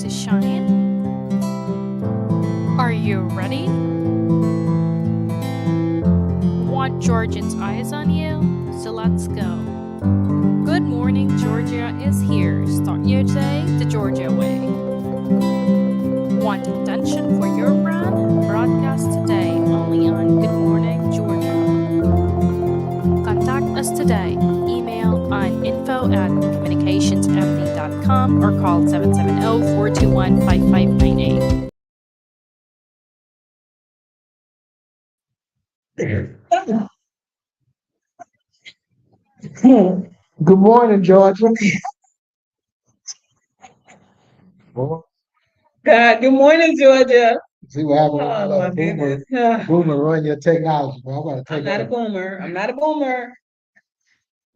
to shine. Are you ready? Want Georgians' eyes on you? So let's go. Good Morning Georgia is here. Start your day the Georgia way. Want attention for your brand? Broadcast today only on Good Morning Georgia. Contact us today. Email on info@communicationsmd.com or call 770-421-5598. Good morning, Georgia. Well, God, good morning, Georgia. see what happened when I Oh let my a goodness. boomer run your technology. Bro. I'm gonna I'm take not a over. boomer. I'm not a boomer.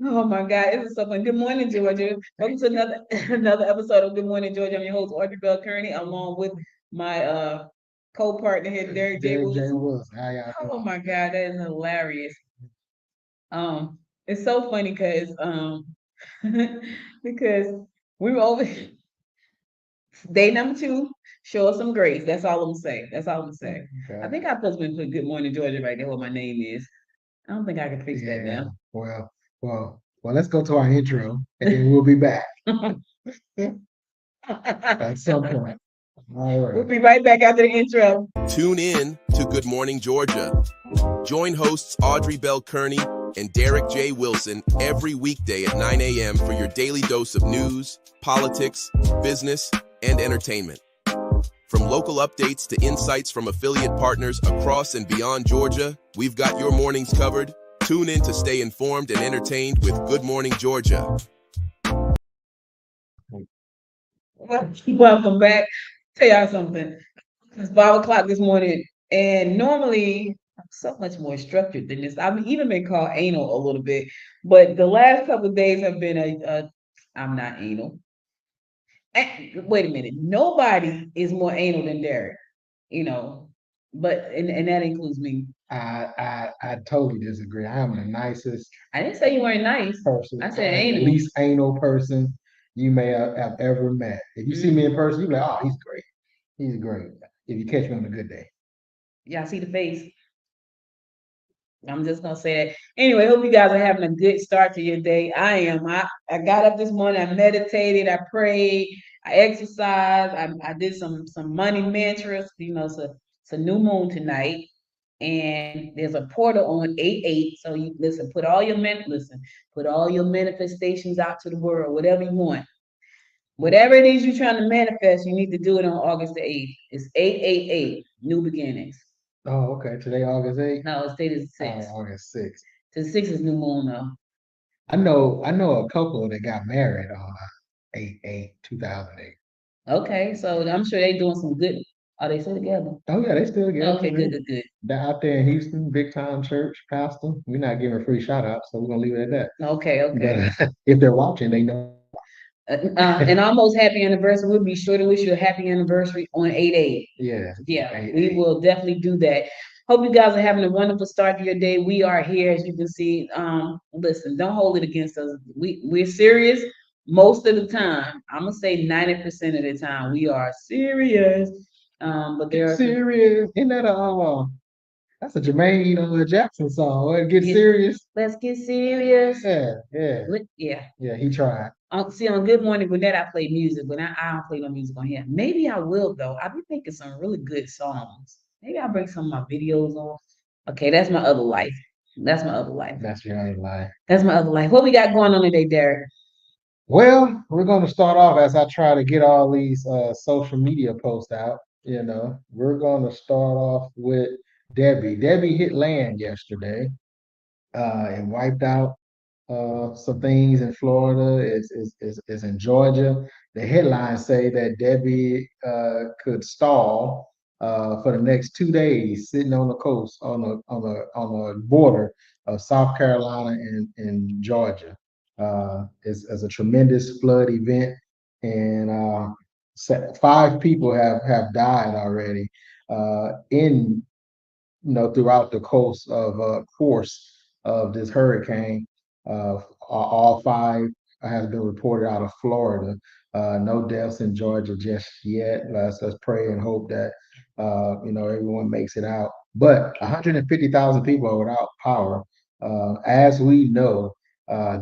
Oh my God, this is so fun. Good morning, Georgia. Welcome to another another episode of Good Morning, Georgia. I'm your host, Audrey Bell Kearney, along with my co-partner here, Derek J. Derek J. Wilson. Wilson. How y'all Oh doing? my God, that is hilarious. It's so funny because because we were over day number 2. Show us some grace. That's all I'm gonna say. That's all I'm gonna say. I Okay. think I'm supposed to put Good Morning Georgia right there, what my name is. I don't think I can fix that Yeah. now. Well. Let's go to our intro, and then we'll be back at some point. All We'll right. be right back after the intro. Tune in to Good Morning Georgia. Join hosts Audrey Bell Kearney and Derek J. Wilson every weekday at 9 a.m. for your daily dose of news, politics, business, and entertainment. From local updates to insights from affiliate partners across and beyond Georgia, we've got your mornings covered. Tune in to stay informed and entertained with Good Morning Georgia. Welcome back. Tell y'all something. It's 5 o'clock this morning, and normally I'm so much more structured than this. I've even been called anal a little bit, but the last couple of days have been I'm not anal. Wait a minute. Nobody is more anal than Derek, you know, but and that includes me. I totally disagree. I am the nicest I didn't say you weren't nice. person, I said anal. least anal person you may have ever met. If you see me in person, you're like, oh, he's great. He's great. If you catch me on a good day. Y'all see the face? I'm just gonna say that. Anyway, hope you guys are having a good start to your day. I am. I got up this morning, I meditated, I prayed, I exercised, I did some money mantras, it's a new moon tonight. And there's a portal on 8-8. So you put all your manifestations out to the world, whatever you want. Whatever it is you're trying to manifest, you need to do it on August the 8th. It's 888, new beginnings. Oh, okay. Today, August 8th? No, it's dated 6th. August 6th. The 6th is new moon though. I know a couple that got married on 8/8/2008. Okay, so I'm sure they doing some good. Are they still together? Oh yeah, they still together. Okay, good. They're out there in Houston, big time church pastor. We're not giving a free shout out, so we're gonna leave it at that. Okay. But if they're watching, they know. An almost happy anniversary. We'll be sure to wish you a happy anniversary on 8/8. Yeah. Yeah, we will definitely do that. Hope you guys are having a wonderful start to your day. We are here, as you can see. Listen, don't hold it against us. We're serious most of the time. I'm gonna say 90% of the time we are serious. But there are serious. Isn't that that's a Jermaine Jackson song? Well, get serious. Let's get serious. Yeah. Yeah. Yeah, he tried. See, on Good Morning Gwinnett, I play music, but I don't play no music on here. Maybe I will though. I've been thinking some really good songs. Maybe I'll bring some of my videos on. Okay, that's my other life. That's my other life. That's your other life. That's my other life. What we got going on today, Derek? Well, we're going to start off as I try to get all these social media posts out. We're going to start off with Debbie. Debbie hit land yesterday and wiped out some things in Florida. Is in Georgia. The headlines say that Debbie could stall for the next 2 days, sitting on the coast on the border of South Carolina and Georgia. Is a tremendous flood event, and 5 people have died already in throughout the coast of course of this hurricane. All 5 has been reported out of Florida. No deaths in Georgia just yet. Let's pray and hope that everyone makes it out. But 150,000 people are without power. As we know,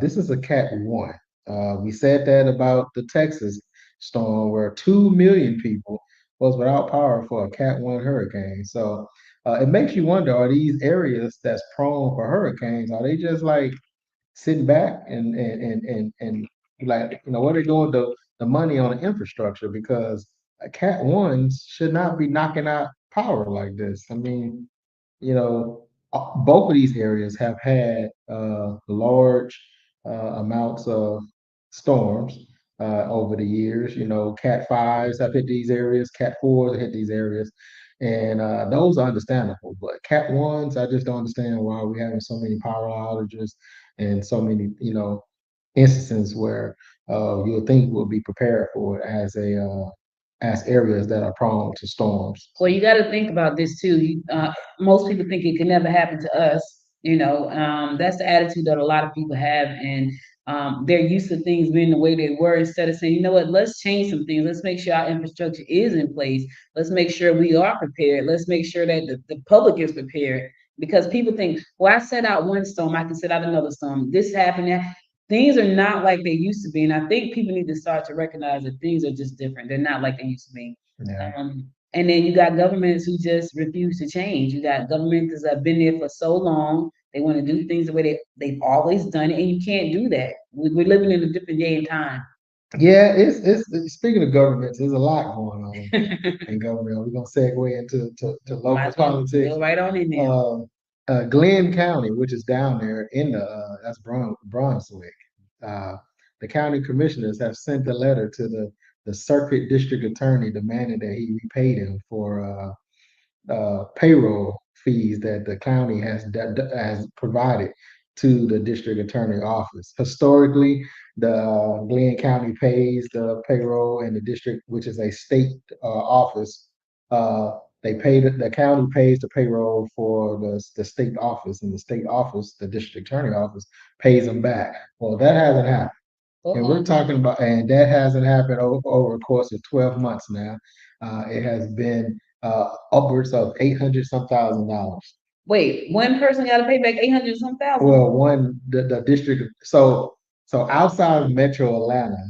this is a Cat 1. We said that about the Texas storm, where 2 million people was without power for a Cat 1 hurricane. So it makes you wonder, are these areas that's prone for hurricanes, are they just like sitting back and like, what are they doing with the money on the infrastructure? Because Cat 1s should not be knocking out power like this. I mean, both of these areas have had large amounts of storms over the years. Cat 5s have hit these areas, Cat 4s have hit these areas, and those are understandable. But Cat 1s, I just don't understand why we're having so many power outages and so many, instances where you would think we'll be prepared for it as areas that are prone to storms. Well, you got to think about this too. Most people think it can never happen to us. That's the attitude that a lot of people have, and they're used to things being the way they were. Instead of saying, you know what, let's change some things. Let's make sure our infrastructure is in place. Let's make sure we are prepared. Let's make sure that the public is prepared. Because people think, well, I set out one storm, I can set out another storm. This happened. Things are not like they used to be, and I think people need to start to recognize that things are just different. They're not like they used to be. Yeah. And then you got governments who just refuse to change. You got governments that have been there for so long. They want to do things the way they've always done it, and you can't do that. We're living in a different day and time. Yeah, it's speaking of governments, there's a lot going on in government. We're gonna segue into local Might as well politics. go right on in there. Glenn County, which is down there in that's Brunswick. Uh, the county commissioners have sent a letter to the circuit district attorney demanding that he repay them for payroll fees that the county has provided to the district attorney office. Historically, the Glenn County pays the payroll, and the district, which is a state office, the county pays the payroll for the state office, and the state office, the district attorney office, pays them back. Well, that hasn't happened. And we're talking about, and that hasn't happened over a course of 12 months now. It has been upwards of 800 some thousand dollars. Wait, one person got to pay back 800 some thousand. Well, the district, so outside of Metro Atlanta,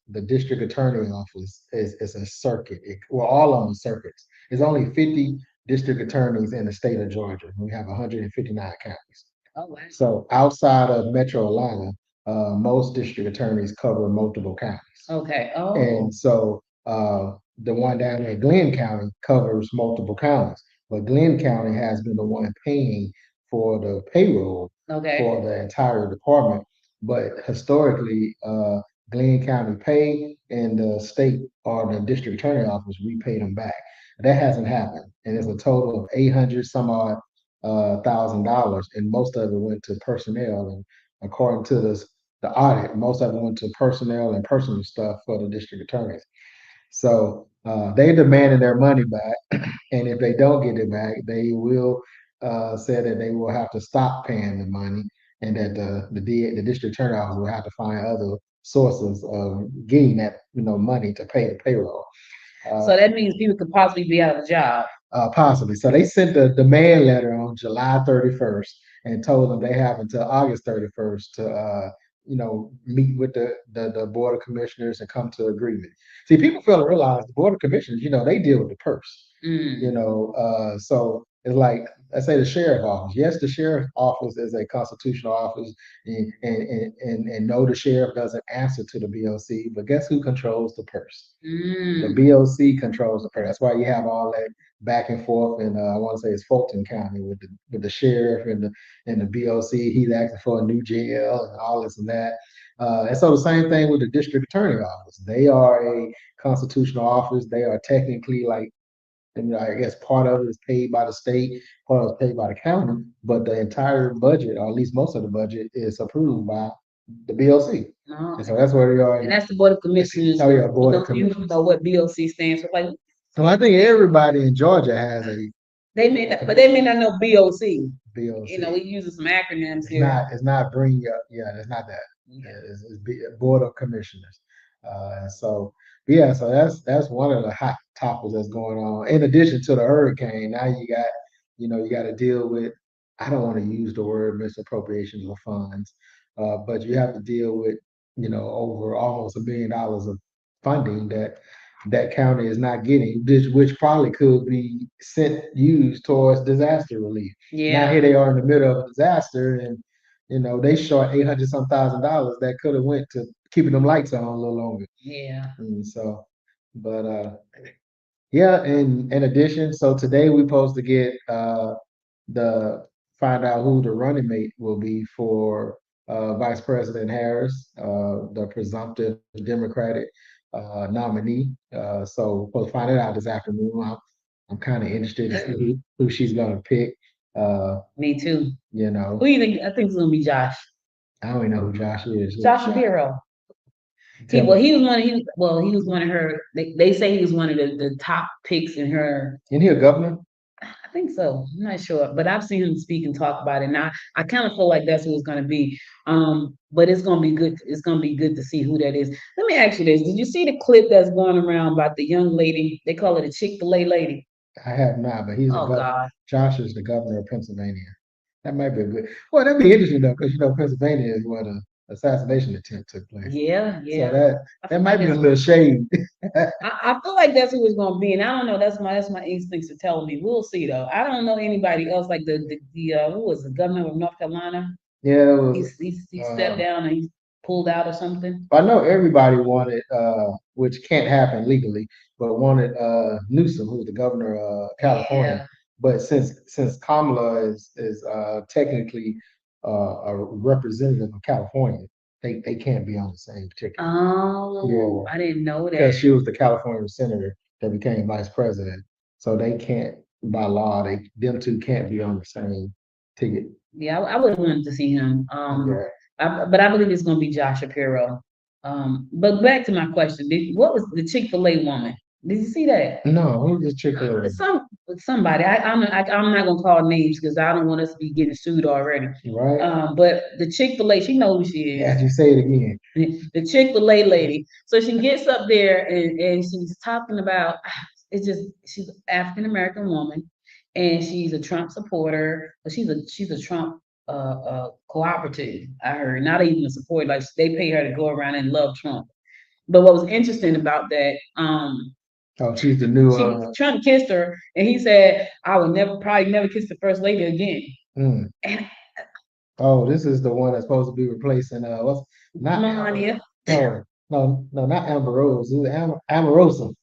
the district attorney office is a circuit. All of them are circuits. There's only 50 district attorneys in the state of Georgia. We have 159 counties. Oh, wow. So outside of Metro Atlanta, most district attorneys cover multiple counties. Okay. Oh. And so the one down in Glenn County covers multiple counties, but Glenn County has been the one paying for the payroll Okay. for the entire department. But historically, Glenn County paid, and the state or the district attorney office, we paid them back. That hasn't happened, and it's a total of 800 some odd $1,000, and most of it went to personnel. And according to the audit, most of it went to personnel and personal stuff for the district attorneys. So they demanded their money back, and if they don't get it back, they will say that they will have to stop paying the money, and that the district attorney office will have to find other sources of getting that money to pay the payroll. So that means people could possibly be out of a job. Possibly. So they sent the demand letter on July 31st and told them they have until August 31st to meet with the board of commissioners and come to agreement. See, people fail to realize the board of commissioners, they deal with the purse. So it's like, let's say the sheriff office. Yes, the sheriff office is a constitutional office, and no, the sheriff doesn't answer to the BOC, but guess who controls the purse? The BOC controls the purse. That's why you have all that back and forth, and I want to say it's Fulton County with the sheriff and the BOC. He's asking for a new jail and all this and that. And so the same thing with the district attorney office. They are a constitutional office. They are technically like, I guess part of it is paid by the state, part of it is paid by the county, but the entire budget, or at least most of the budget, is approved by the BOC. Oh. And so that's where they are. And that's the board of commissioners. Oh yeah, board of You commissioners. know what BOC stands for? Like, So I think everybody in Georgia has a they may not, but they may not know BOC. BOC. We use some acronyms It's here. not bring up. Yeah, it's not that. Okay. It's board of commissioners. So yeah, so that's one of the hot topics that's going on. In addition to the hurricane, now you got to deal with. I don't want to use the word misappropriations of funds, but you have to deal with over almost $1 billion of funding that county is not getting, which probably could be used towards disaster relief. Now here they are in the middle of a disaster, and they short 800 some $1,000 that could have went to keeping them lights on a little longer. Yeah. And so, but yeah. In addition, so today we supposed to get the find out who the running mate will be for Vice President Harris, the presumptive Democratic nominee. So we'll find it out this afternoon. I'm kind of interested to see who she's gonna pick. Me too. You know, Who you think? I think it's gonna be Josh. I don't even know who Josh is. Josh Shapiro. He was one of her. They say he was one of the top picks in her. Isn't he a governor? I think so. I'm not sure, but I've seen him speak and talk about it. Now I kind of feel like that's who it's going to be. But it's going to be good. It's going to be good to see who that is. Let me ask you this: did you see the clip that's going around about the young lady? They call it a Chick-fil-A lady. I have not, but he's Oh God. Josh is the governor of Pennsylvania. That might be a good. Well, that'd be interesting though, because Pennsylvania is where the assassination attempt took place. Yeah, yeah. So that might be a little shade. I feel like that's who it's gonna be, and I don't know. That's my instincts are telling me. We'll see though. I don't know anybody else like the who was the governor of North Carolina. Yeah, it was, He stepped down and he pulled out or something. I know everybody wanted, which can't happen legally, but wanted Newsom, who's the governor of California. Yeah. But since Kamala is technically a representative of California, they can't be on the same ticket. Oh, Yeah. I didn't know that. Because she was the California senator that became vice president. So they can't, by law, them two can't be on the same ticket. Yeah, I would have wanted to see him. But I believe it's gonna be Josh Shapiro. But back to my question, what was the Chick-fil-A woman? Did you see that? No, who's the Chick-fil-A? Somebody. I'm not gonna call names because I don't want us to be getting sued already. Right. But the Chick-fil-A, she knows who she is. Yeah, you say it again. The Chick-fil-A lady. So she gets up there and she's talking about she's an African American woman and she's a Trump supporter, but she's a Trump cooperative. I heard, not even a supporter, like they pay her to go around and love Trump. But what was interesting about that, oh, she's the new Trump kissed her and he said, I would probably never kiss the first lady again. And oh, this is the one that's supposed to be replacing what's not Melania. No, not Amber Rose. It was Omarosa.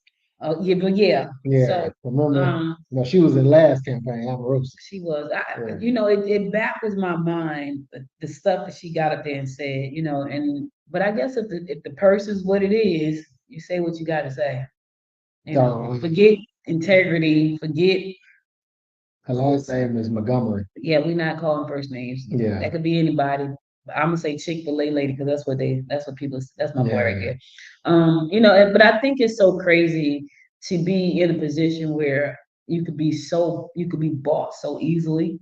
Oh yeah, but yeah. Yeah, So, remember? No, she was in last campaign, Omarosa. She was. It baffles my mind the stuff that she got up there and said. But I guess if the purse is what it is, you say what you got to say. Forget integrity. Forget. Her last name is Montgomery. Yeah, we're not calling first names. Yeah, that could be anybody. I'm gonna say Chick-fil-A lady because that's what people. That's my boy right there. But I think it's so crazy to be in a position where you could be bought so easily.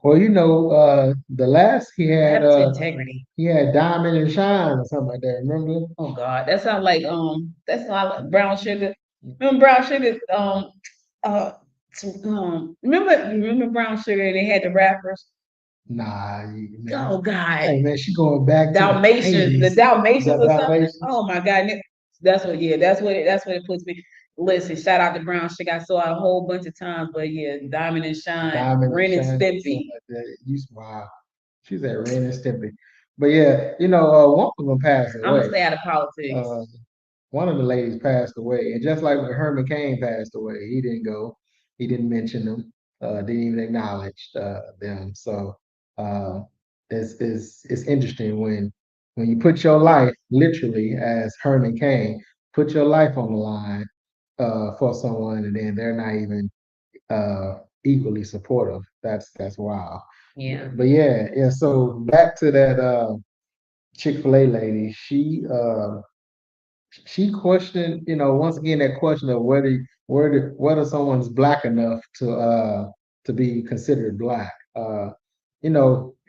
Well, the last he had integrity. He had Diamond and Shine or something like that. Remember? Oh God, that sounds like Brown Sugar. Remember Brown Sugar? Remember Brown Sugar and they had the rappers. Nah. Oh God. Hey man, she going back Dalmatians, the Dalmatians or something. Dalmatians. Oh my God. That's what it puts me. Listen, shout out to Brown Sugar. I saw it a whole bunch of times, but yeah, Diamond and Shine, Ren and Stimpy. Wow. She's at Ren and Stimpy. But yeah, one of them passed away. I'm gonna stay out of politics. One of the ladies passed away, and just like when Herman Cain passed away, he didn't go. He didn't mention them. Didn't even acknowledge them. So it's interesting when you put your life literally as Herman Cain, put your life on the line for someone, and then they're not even equally supportive. That's wild. Yeah. But yeah. So back to that Chick-fil-A lady, she questioned, once again that question of whether someone's black enough to be considered black.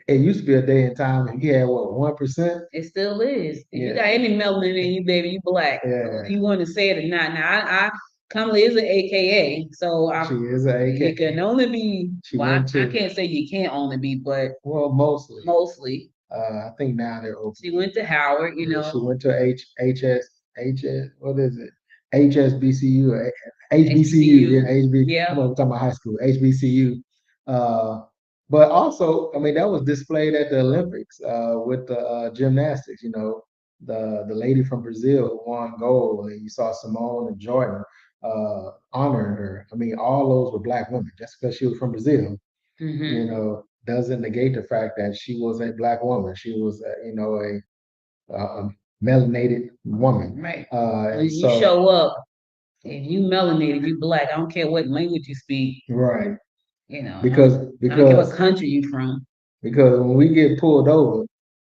it used to be a day and time, and you had what, 1%? It still is. If you Yeah. got any melanin in you, baby, you black. Yeah. You want to say it or not. Now, I Kamala is an AKA, so She is an it AKA. can only be. She Well, went I to, can't say you can't only be, but well, mostly. mostly I think now they're open. she went to Howard. You Yeah, she know, went to what is it? HSBCU, or HBCU, yeah, Yeah. I'm talking about high school, HBCU. Uh, but also, I mean, that was displayed at the Olympics with the gymnastics. You know, the lady from Brazil who won gold, and you saw Simone and Jordan honoring her. I mean, all those were black women. Just because she was from Brazil, Mhm. you know, doesn't negate the fact that she was a black woman. She was, a melanated woman. Right. And When you so, show up, if you melanated, you black. I don't care what language you speak. right, You know, because I don't care what because country you from. because when we get pulled over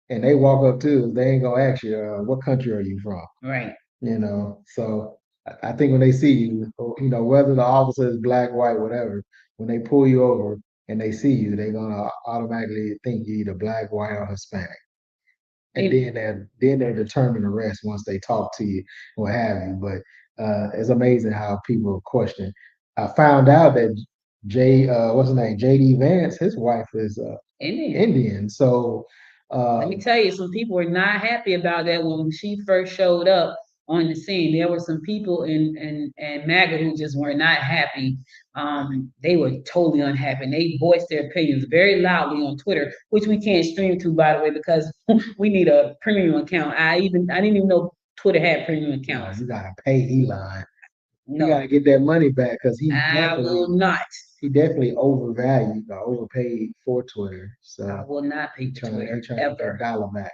and they walk up to us, they ain't gonna ask you, what country are you from? Right. You know, so I think when they see you, whether the officer is black, white, whatever, when they pull you over and they see you, they're gonna automatically think you're either black, white, or Hispanic. And then they determine the rest once they talk to you, what have you. But it's amazing how people question. I found out that what's his name, JD Vance, his wife is Indian. Indian. So Let me tell you, some people were not happy about that when she first showed up on the scene. There were some people in MAGA who just were not happy. They were totally unhappy, and they voiced their opinions very loudly on Twitter, which we can't stream to, by the way, because we need a premium account. I didn't even know Twitter had premium accounts. you gotta pay Elon. You No, gotta get that money back because I will not. he definitely overvalued or overpaid for Twitter. I So will not pay trying Twitter to get that ever, dollar back.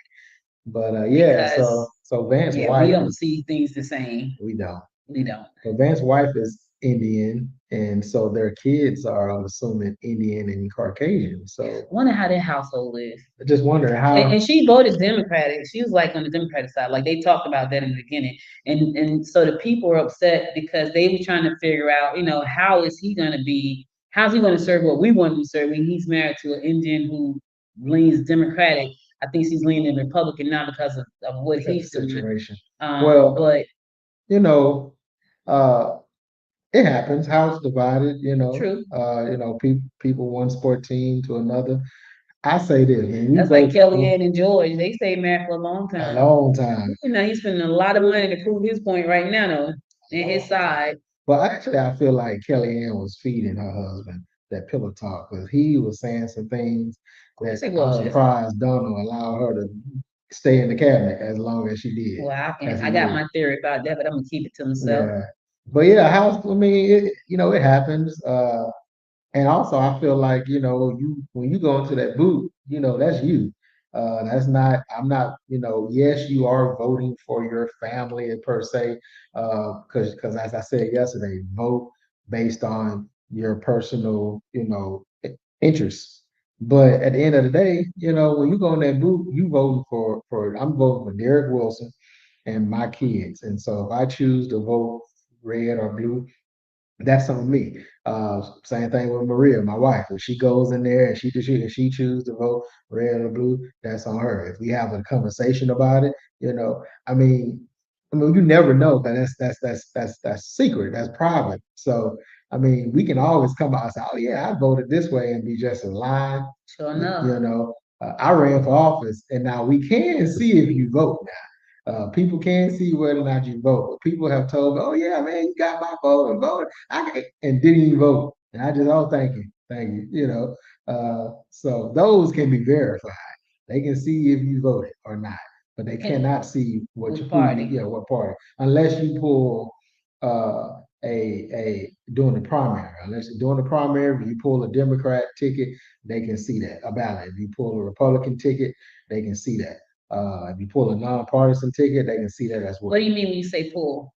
But yeah, because so Vance's yeah, wife we don't see things the same. we don't. We don't. But Vance's wife is Indian, and so their kids are, I'm assuming, Indian and Caucasian. So Wonder how their household is. I just wonder And, how. and she voted Democratic. She was like on the Democratic side. Like they talked about that in the beginning. And so the people were upset because they were trying to figure out, how is he gonna be, how's he gonna serve what we want him to serve when he's married to an Indian who leans Democratic. I think she's leaning Republican now because of what Because he's of the doing. situation. But You know, uh, it happens. House divided. true. People one sport team to another. I say this: when you That's go like Kellyanne and George. They stayed married for a long a time. long time, He's spending a lot of money to prove his point right now, though, in his side. but actually, I feel like Kellyanne was feeding her husband that pillow talk because he was saying some things course that he I'm was. surprised Donald allowed her to stay in the cabinet as long as she did. Well, as he I got did. my theory about that, but I'm gonna keep it to myself. Yeah. But yeah, house. I mean, it happens. And also, I feel like, when you go into that booth, that's you. That's not, I'm not, yes, you are voting for your family per se, because as I said yesterday, vote based on your personal, interests. But at the end of the day, when you go in that booth, you voting I'm voting for Derek Wilson and my kids. And so if I choose to vote red or blue, that's on me. Same thing with Maria, my wife. If she goes in there and if she chooses to vote red or blue, that's on her. If we have a conversation about it, you never know, but that's secret, that's private. So we can always come out and say, oh yeah, I voted this way and be just in line. Sure enough. I ran for office, and now we can see if you vote now. People can see whether or not you vote. But people have told me, "Oh yeah, man, you got my vote and voted," and didn't even vote. And I just, oh, thank you, thank you. So those can be verified. They can see if you voted or not, but they cannot see Which party? what party, unless you pull during the primary. Unless during the primary, if you pull a Democrat ticket, they can see that a ballot. If you pull a Republican ticket, they can see that. If you pull a nonpartisan ticket, they can see that as well. What do you mean when you say pull?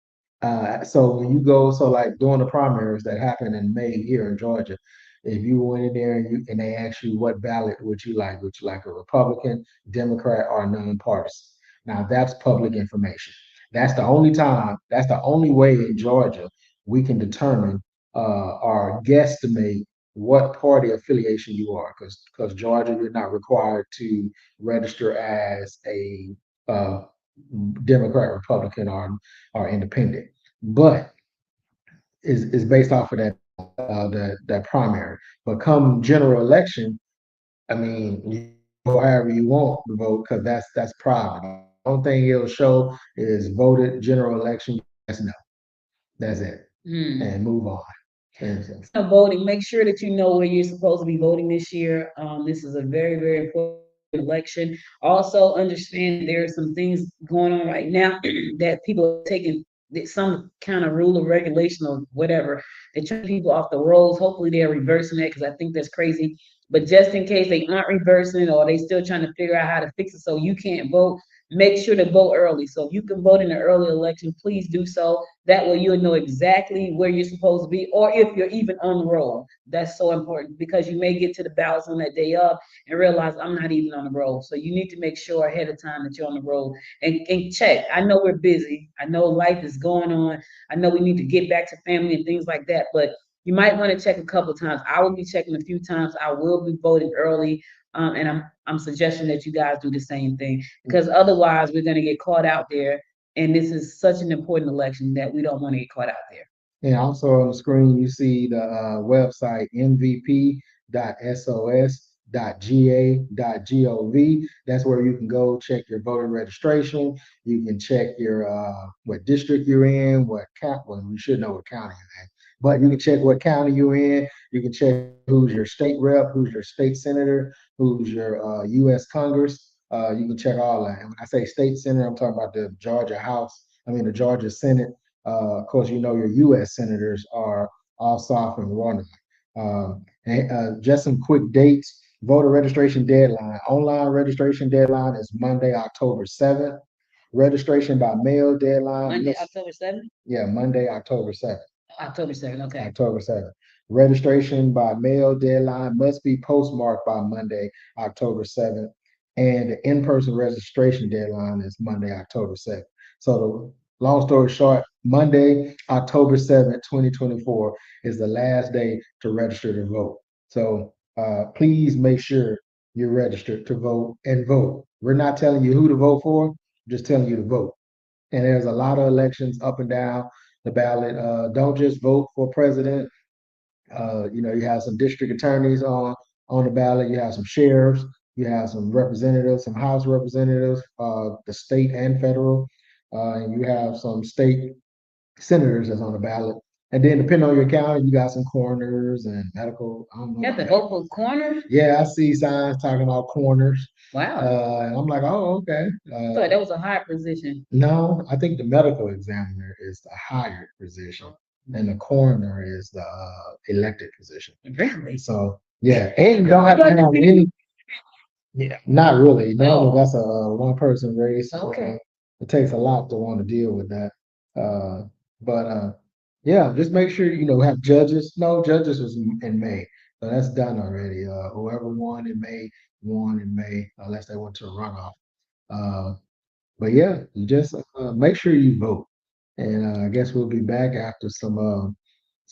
So when you go, so like during the primaries that happened in May here in Georgia, if you went in there and they asked you what ballot would you like a Republican, Democrat, or nonpartisan? Now that's public information. That's the only time. That's the only way in Georgia we can determine or guesstimate what party affiliation you are, because Georgia, you're not required to register as a Democrat, Republican, or independent, but is based off of that primary. But come general election, I mean, you go however you want to vote because that's private. The only thing it'll show is voted general election. Yes, no, that's it, and move on. Voting, make sure that you know where you're supposed to be voting this year. This is a very, very important election. Also, understand there are some things going on right now that people are taking some kind of rule or regulation or whatever. They're turning people off the rolls. Hopefully, they're reversing that because I think that's crazy. But just in case they aren't reversing it or they still trying to figure out how to fix it so you can't vote, make sure to vote early. So if you can vote in the early election, please do so. That way you'll know exactly where you're supposed to be, or if you're even on the roll. That's so important because you may get to the ballots on that day of and realize I'm not even on the roll. So you need to make sure ahead of time that you're on the roll and check. I know we're busy. I know life is going on. I know we need to get back to family and things like that, but you might want to check a couple of times. I will be checking a few times. I will be voting early. And I'm suggesting that you guys do the same thing because otherwise we're going to get caught out there. And this is such an important election that we don't want to get caught out there. And also on the screen, you see the website mvp.sos.ga.gov. That's where you can go check your voter registration. You can check your what district you're in, what county. Well, you should know what county you're in, but you can check what county you're in. You can check who's your state rep, who's your state senator, who's your U.S. Congress. You can check all that. And when I say state senator, I'm talking about the Georgia House. I mean the Georgia Senate. Of course, you know your U.S. senators are Ossoff and Warnock. Just some quick dates. Voter registration deadline. Online registration deadline is Monday, October 7th. Registration by mail deadline. Monday, October 7th? Yeah, Monday, October 7th. October 7th, okay. October 7th. Registration by mail deadline must be postmarked by Monday, October 7th. And the in-person registration deadline is Monday, October 7th. So the long story short, Monday, October 7th, 2024 is the last day to register to vote. So please make sure you're registered to vote and vote. We're not telling you who to vote for, just telling you to vote. And there's a lot of elections up and down the ballot. Don't just vote for president. You have some district attorneys on the ballot. You have some sheriffs. You have some representatives, some House representatives, the state and federal. And you have some state senators that's on the ballot. And then depending on your county, you got some coroners and medical. I don't know. You got the Opal corner? Yeah, I see signs talking about coroners. Wow. And I'm like, oh, okay. So that was a high position. No, I think the medical examiner is the hired position, and the coroner is the elected position. Really? So yeah, and you don't have to have any. Yeah, not really. No, that's a one-person race. Okay. It takes a lot to want to deal with that. But yeah, just make sure have judges. No, judges was in May, so that's done already. Whoever won in May, unless they went to a runoff. But yeah, you just make sure you vote, and I guess we'll be back after some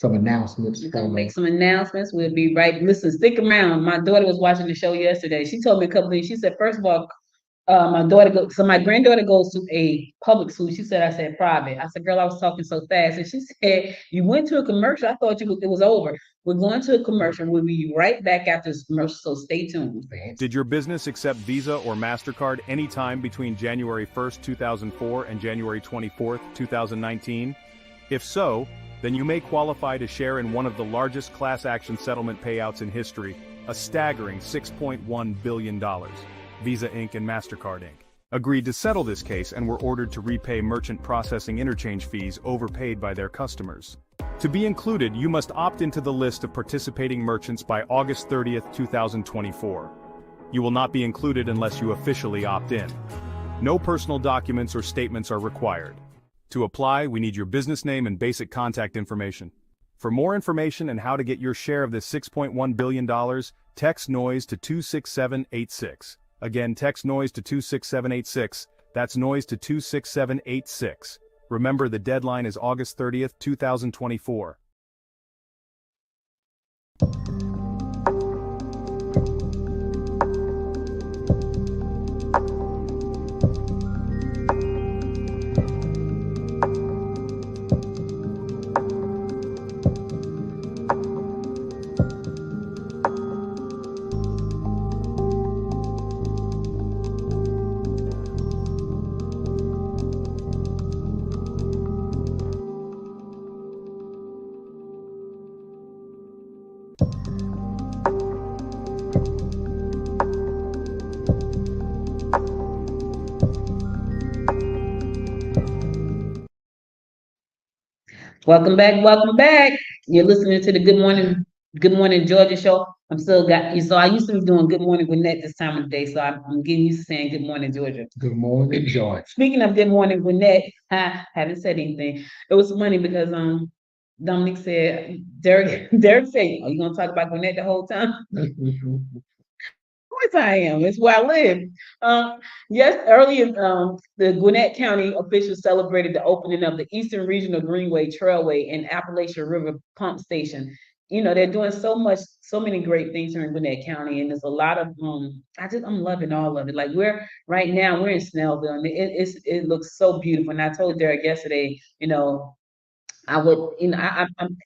announcements. We're gonna make some announcements. We'll be right. Listen, stick around. My daughter was watching the show yesterday. She told me a couple things. She said, first of all, my granddaughter goes to a public school. She said, I said private. I said, girl, I was talking so fast. And she said, you went to a commercial. I thought it was over. We're going to a commercial. We'll be right back after this commercial, so stay tuned. Did your business accept Visa or MasterCard anytime between January 1st, 2004 and January 24th, 2019? If so, then you may qualify to share in one of the largest class action settlement payouts in history, a staggering $6.1 billion. Visa Inc. and MasterCard Inc. agreed to settle this case and were ordered to repay merchant processing interchange fees overpaid by their customers. To be included, you must opt into the list of participating merchants by August 30th, 2024. You will not be included unless you officially opt in. No personal documents or statements are required. To apply, we need your business name and basic contact information. For more information and how to get your share of this $6.1 billion, text NOISE to 26786. Again, text NOISE to 26786. That's NOISE to 26786. Remember, the deadline is August 30th, 2024. Welcome back, welcome back. You're listening to the Good Morning Georgia show. I'm still got you. So I used to be doing Good Morning Gwinnett this time of the day. So I'm getting used to saying Good Morning Georgia. Good morning, George. Speaking of Good Morning Gwinnett, haven't said anything. It was funny because Dominic said Derek said, "Are you gonna talk about Gwinnett the whole time?" Of course I am. It's where I live. Yes, earlier, the Gwinnett County officials celebrated the opening of the Eastern Regional Greenway Trailway and Appalachian River Pump Station. You know, they're doing so many great things here in Gwinnett County, and there's a lot of I'm loving all of it. Like right now we're in Snellville, and it looks so beautiful. And I told Derek yesterday, I would,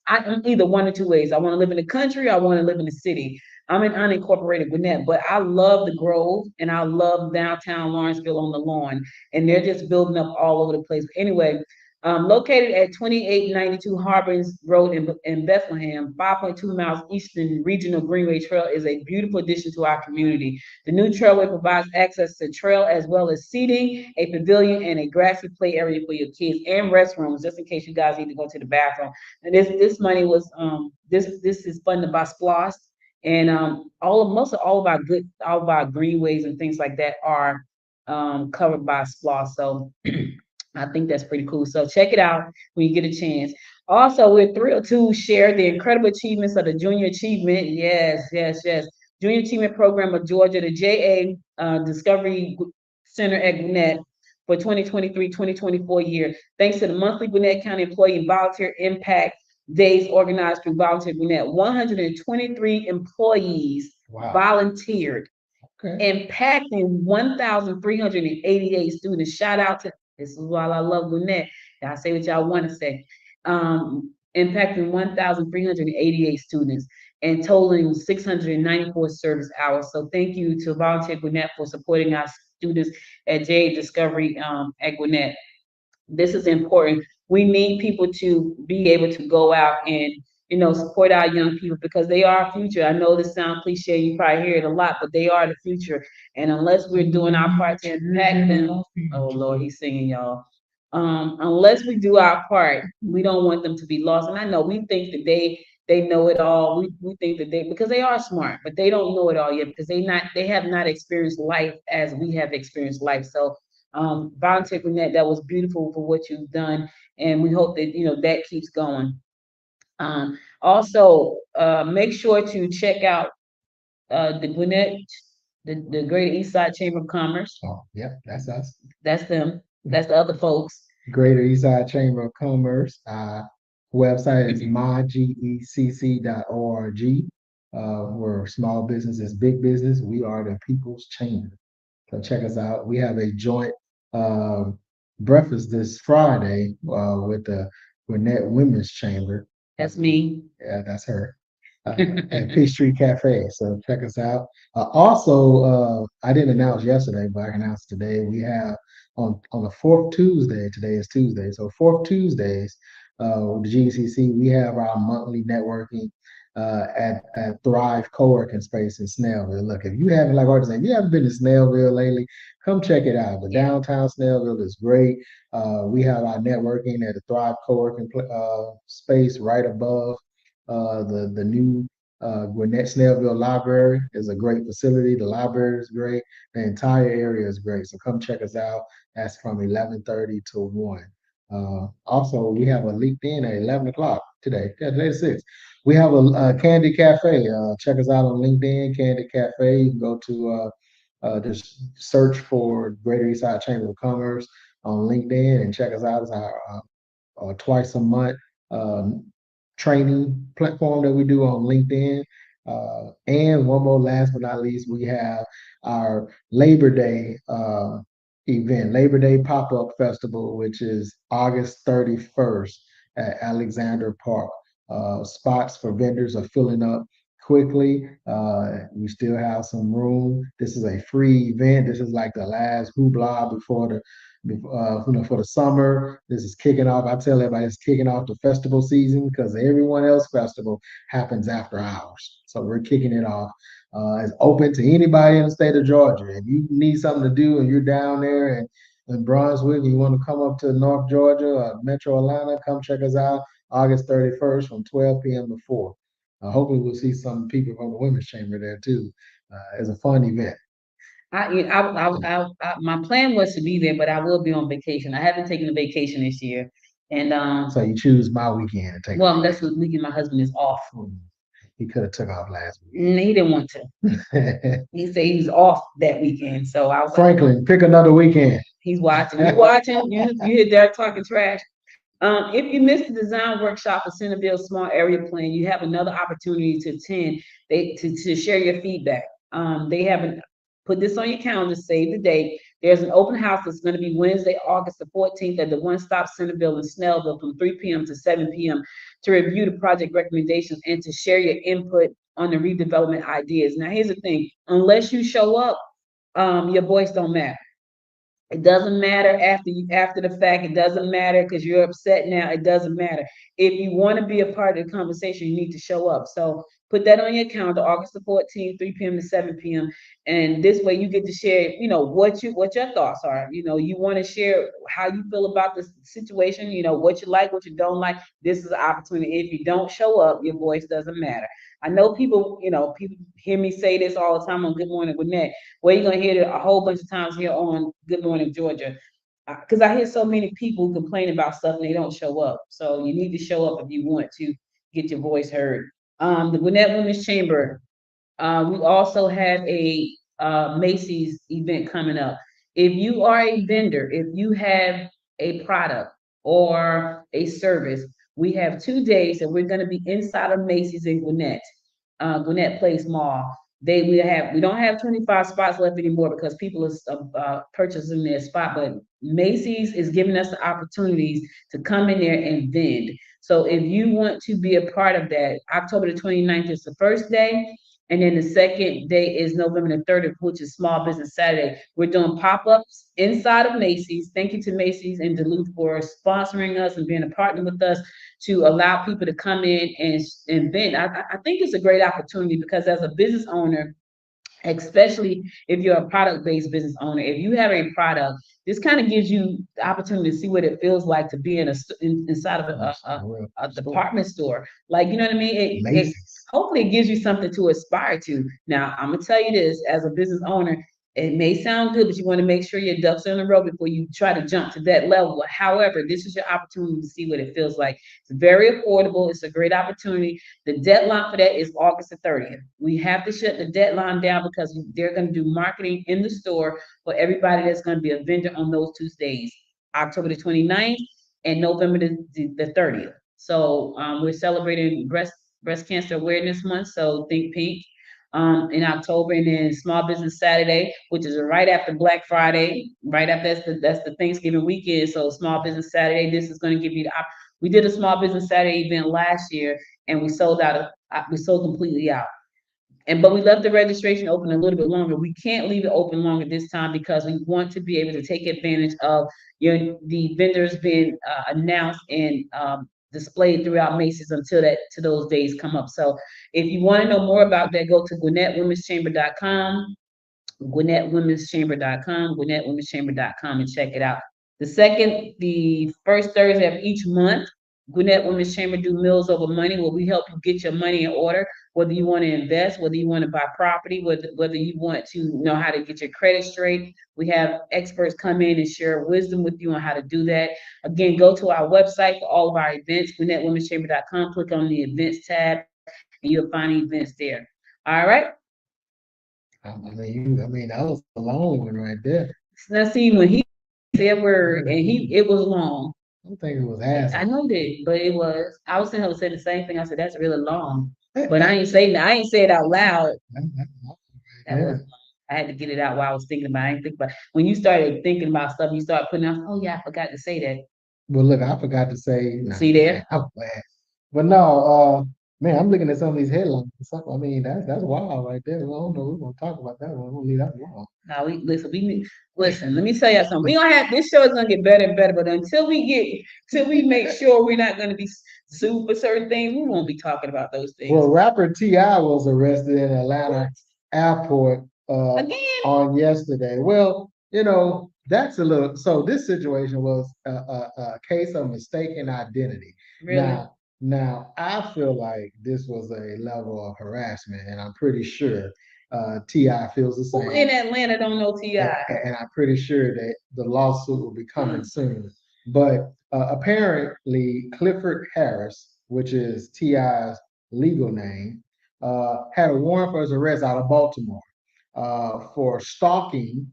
I'm either one or two ways. I want to live in the country. I want to live in the city. I'm in unincorporated Gwinnett, but I love the Grove and I love downtown Lawrenceville on the lawn, and they're just building up all over the place. But anyway, located at 2892 Harbins Road in Bethlehem, 5.2 miles eastern Regional Greenway Trail is a beautiful addition to our community. The new trailway provides access to trail as well as seating, a pavilion, and a grassy play area for your kids and restrooms, just in case you guys need to go to the bathroom. And this money was this is funded by SPLOST, and most of all of our greenways and things like that are covered by SPLOST. So I think that's pretty cool. So check it out when you get a chance. Also, we're thrilled to share the incredible achievements of the Junior Achievement. Yes, yes, yes. Junior Achievement Program of Georgia, the JA Discovery Center at Gwinnett for 2023-2024 year. Thanks to the monthly Gwinnett County Employee and Volunteer Impact Days organized through Volunteer Gwinnett, 123 employees volunteered, impacting 1,388 students. Shout out to this is why I love Gwinnett. Y'all say what y'all want to say. Impacting 1,388 students and totaling 694 service hours. So thank you to Volunteer Gwinnett for supporting our students at JA Discovery at Gwinnett. This is important. We need people to be able to go out and support our young people because they are our future. I know this sounds cliche, you probably hear it a lot, but they are the future. And unless we're doing our part to impact them, oh Lord, he's singing, y'all. Unless we do our part, we don't want them to be lost. And I know we think that they know it all. We think that because they are smart, but they don't know it all yet because they have not experienced life as we have experienced life. So Volunteer Gwinnett, that was beautiful for what you've done, and we hope that that keeps going. Also, make sure to check out the Gwinnett, the Greater East Side Chamber of Commerce. Oh, yep, that's us. That's them. That's the other folks. Greater East Side Chamber of Commerce. Website is mygecc.org. We're small business is big business. We are the people's chamber. So check us out. We have a joint breakfast this Friday with the Gwinnett Women's Chamber. That's me. Yeah, that's her. At Peachtree Cafe. So check us out. Also, I didn't announce yesterday, but I announced today. We have on the fourth Tuesday. Today is Tuesday, so fourth Tuesdays, the GCC. We have our monthly networking at Thrive Co-working Space in Snellville. Look, if you haven't, like Artie said, if you haven't been to Snellville lately, come check it out. The downtown Snellville is great. We have our networking at the Thrive Co-working space right above the new Gwinnett Snellville Library. Is a great facility. The library is great. The entire area is great. So come check us out. That's from 11:30 to 1. Also, we have a LinkedIn at 11 o'clock today. Yeah, today's 6. We have a Candy Cafe. Check us out on LinkedIn, Candy Cafe. You can go to just search for Greater Eastside Chamber of Commerce on LinkedIn and check us out. It's our twice a month training platform that we do on LinkedIn. And one more, last but not least, we have our Labor Day event, Labor Day Pop-Up Festival, which is August 31st at Alexander Park. Spots for vendors are filling up quickly. We still have some room. This is a free event. This is like the last hoopla before for the summer. This is kicking off. I tell everybody it's kicking off the festival season because everyone else festival happens after hours. So we're kicking it off. It's open to anybody in the state of Georgia. If you need something to do and you're down there in Brunswick and you want to come up to North Georgia or Metro Atlanta, come check us out. August 31st from 12 p.m. to 4. Hopefully we'll see some people from the Women's Chamber there too. It's a fun event. My plan was to be there, but I will be on vacation. I haven't taken a vacation this year. And So you choose my weekend to take. well, that's what weekend my husband is off. He could have took off last week. He didn't want to. He said he's off that weekend. So I was like, Franklin, pick another weekend. he's watching. You watching? You hear Derek talking trash. If you missed the design workshop for Centerville Small Area Plan, you have another opportunity to attend. To share your feedback. They haven't put this on your calendar. Save the date. There's an open house that's going to be Wednesday, August the 14th at the One Stop Centerville in Snellville from 3 p.m. to 7 p.m. to review the project recommendations and to share your input on the redevelopment ideas. Now, here's the thing: unless you show up, your voice don't matter. It doesn't matter after the fact. It doesn't matter because you're upset now. It doesn't matter. If you want to be a part of the conversation, you need to show up. So put that on your calendar, August the 14th, 3 p.m. to 7 p.m. And this way you get to share, what your thoughts are. You want to share how you feel about the situation, what you like, what you don't like. This is an opportunity. If you don't show up, your voice doesn't matter. I know people hear me say this all the time on Good Morning Gwinnett. Well, you're gonna hear it a whole bunch of times here on Good Morning Georgia. Because I hear so many people complain about stuff and they don't show up. So you need to show up if you want to get your voice heard. The Gwinnett Women's Chamber, we also have a Macy's event coming up. If you are a vendor, if you have a product or a service, we have 2 days that we're going to be inside of Macy's in Gwinnett, Gwinnett Place Mall. We don't have 25 spots left anymore because people are purchasing their spot, but Macy's is giving us the opportunities to come in there and vend. So if you want to be a part of that, October the 29th is the first day. And then the second day is November the 30th, which is Small Business Saturday. We're doing pop-ups inside of Macy's. Thank you to Macy's and Duluth for sponsoring us and being a partner with us to allow people to come in and vend. I think it's a great opportunity because as a business owner, especially if you're a product-based business owner, if you have a product, this kind of gives you the opportunity to see what it feels like to be inside of a department store. Like, you know what I mean? Hopefully it gives you something to aspire to. Now, I'm gonna tell you this, as a business owner, it may sound good, but you want to make sure your ducks are in a row before you try to jump to that level. However, this is your opportunity to see what it feels like. It's very affordable. It's a great opportunity. The deadline for that is August the 30th. We have to shut the deadline down because they're going to do marketing in the store for everybody that's going to be a vendor on those 2 days, October the 29th and November the 30th. So we're celebrating breast cancer awareness month. So think pink. In October, and then Small Business Saturday, which is right after Black Friday, right after that's the Thanksgiving weekend. So Small Business Saturday, this is going to give you we did a Small Business Saturday event last year, and we sold completely out. But we left the registration open a little bit longer. We can't leave it open longer this time because we want to be able to take advantage of the vendors being announced and displayed throughout Macy's until those days come up. So if you want to know more about that, go to GwinnettWomen'sChamber.com, GwinnettWomen'sChamber.com, GwinnettWomen'sChamber.com, and check it out. The first Thursday of each month, Gwinnett Women's Chamber do Meals Over Money, where we help you get your money in order, whether you want to invest, whether you want to buy property, whether you want to know how to get your credit straight. We have experts come in and share wisdom with you on how to do that. Again, go to our website for all of our events, GwinnettWomen'sChamber.com, click on the events tab, and you'll find events there. All right. I mean, that was a long one right there. Now, see, when he said a word, and it was long. I don't think it was ass. I know that, but it was. I was saying the same thing. I said that's really long, but I ain't say it out loud. I had to get it out while I was thinking about it. I didn't think about it. When you started thinking about stuff, you start putting out, oh yeah, I forgot to say that. Well, look, I forgot to say. See there? But no, man, I'm looking at some of these headlines. I mean, that's wild right there. I don't know. We're gonna talk about that one. We'll leave that alone. No, listen. Let me tell you something. We gonna have this show is gonna get better and better, but until we make sure we're not gonna be sued for certain things, we won't be talking about those things. Well, rapper T.I. was arrested in Atlanta airport Again? on yesterday. Well, that's a little. So this situation was a case of mistaken identity. Really? Now, Now, I feel like this was a level of harassment, and I'm pretty sure T.I. feels the Who in same. Atlanta don't know T.I.? And I'm pretty sure that the lawsuit will be coming soon. But apparently, Clifford Harris, which is T.I.'s legal name, had a warrant for his arrest out of Baltimore for stalking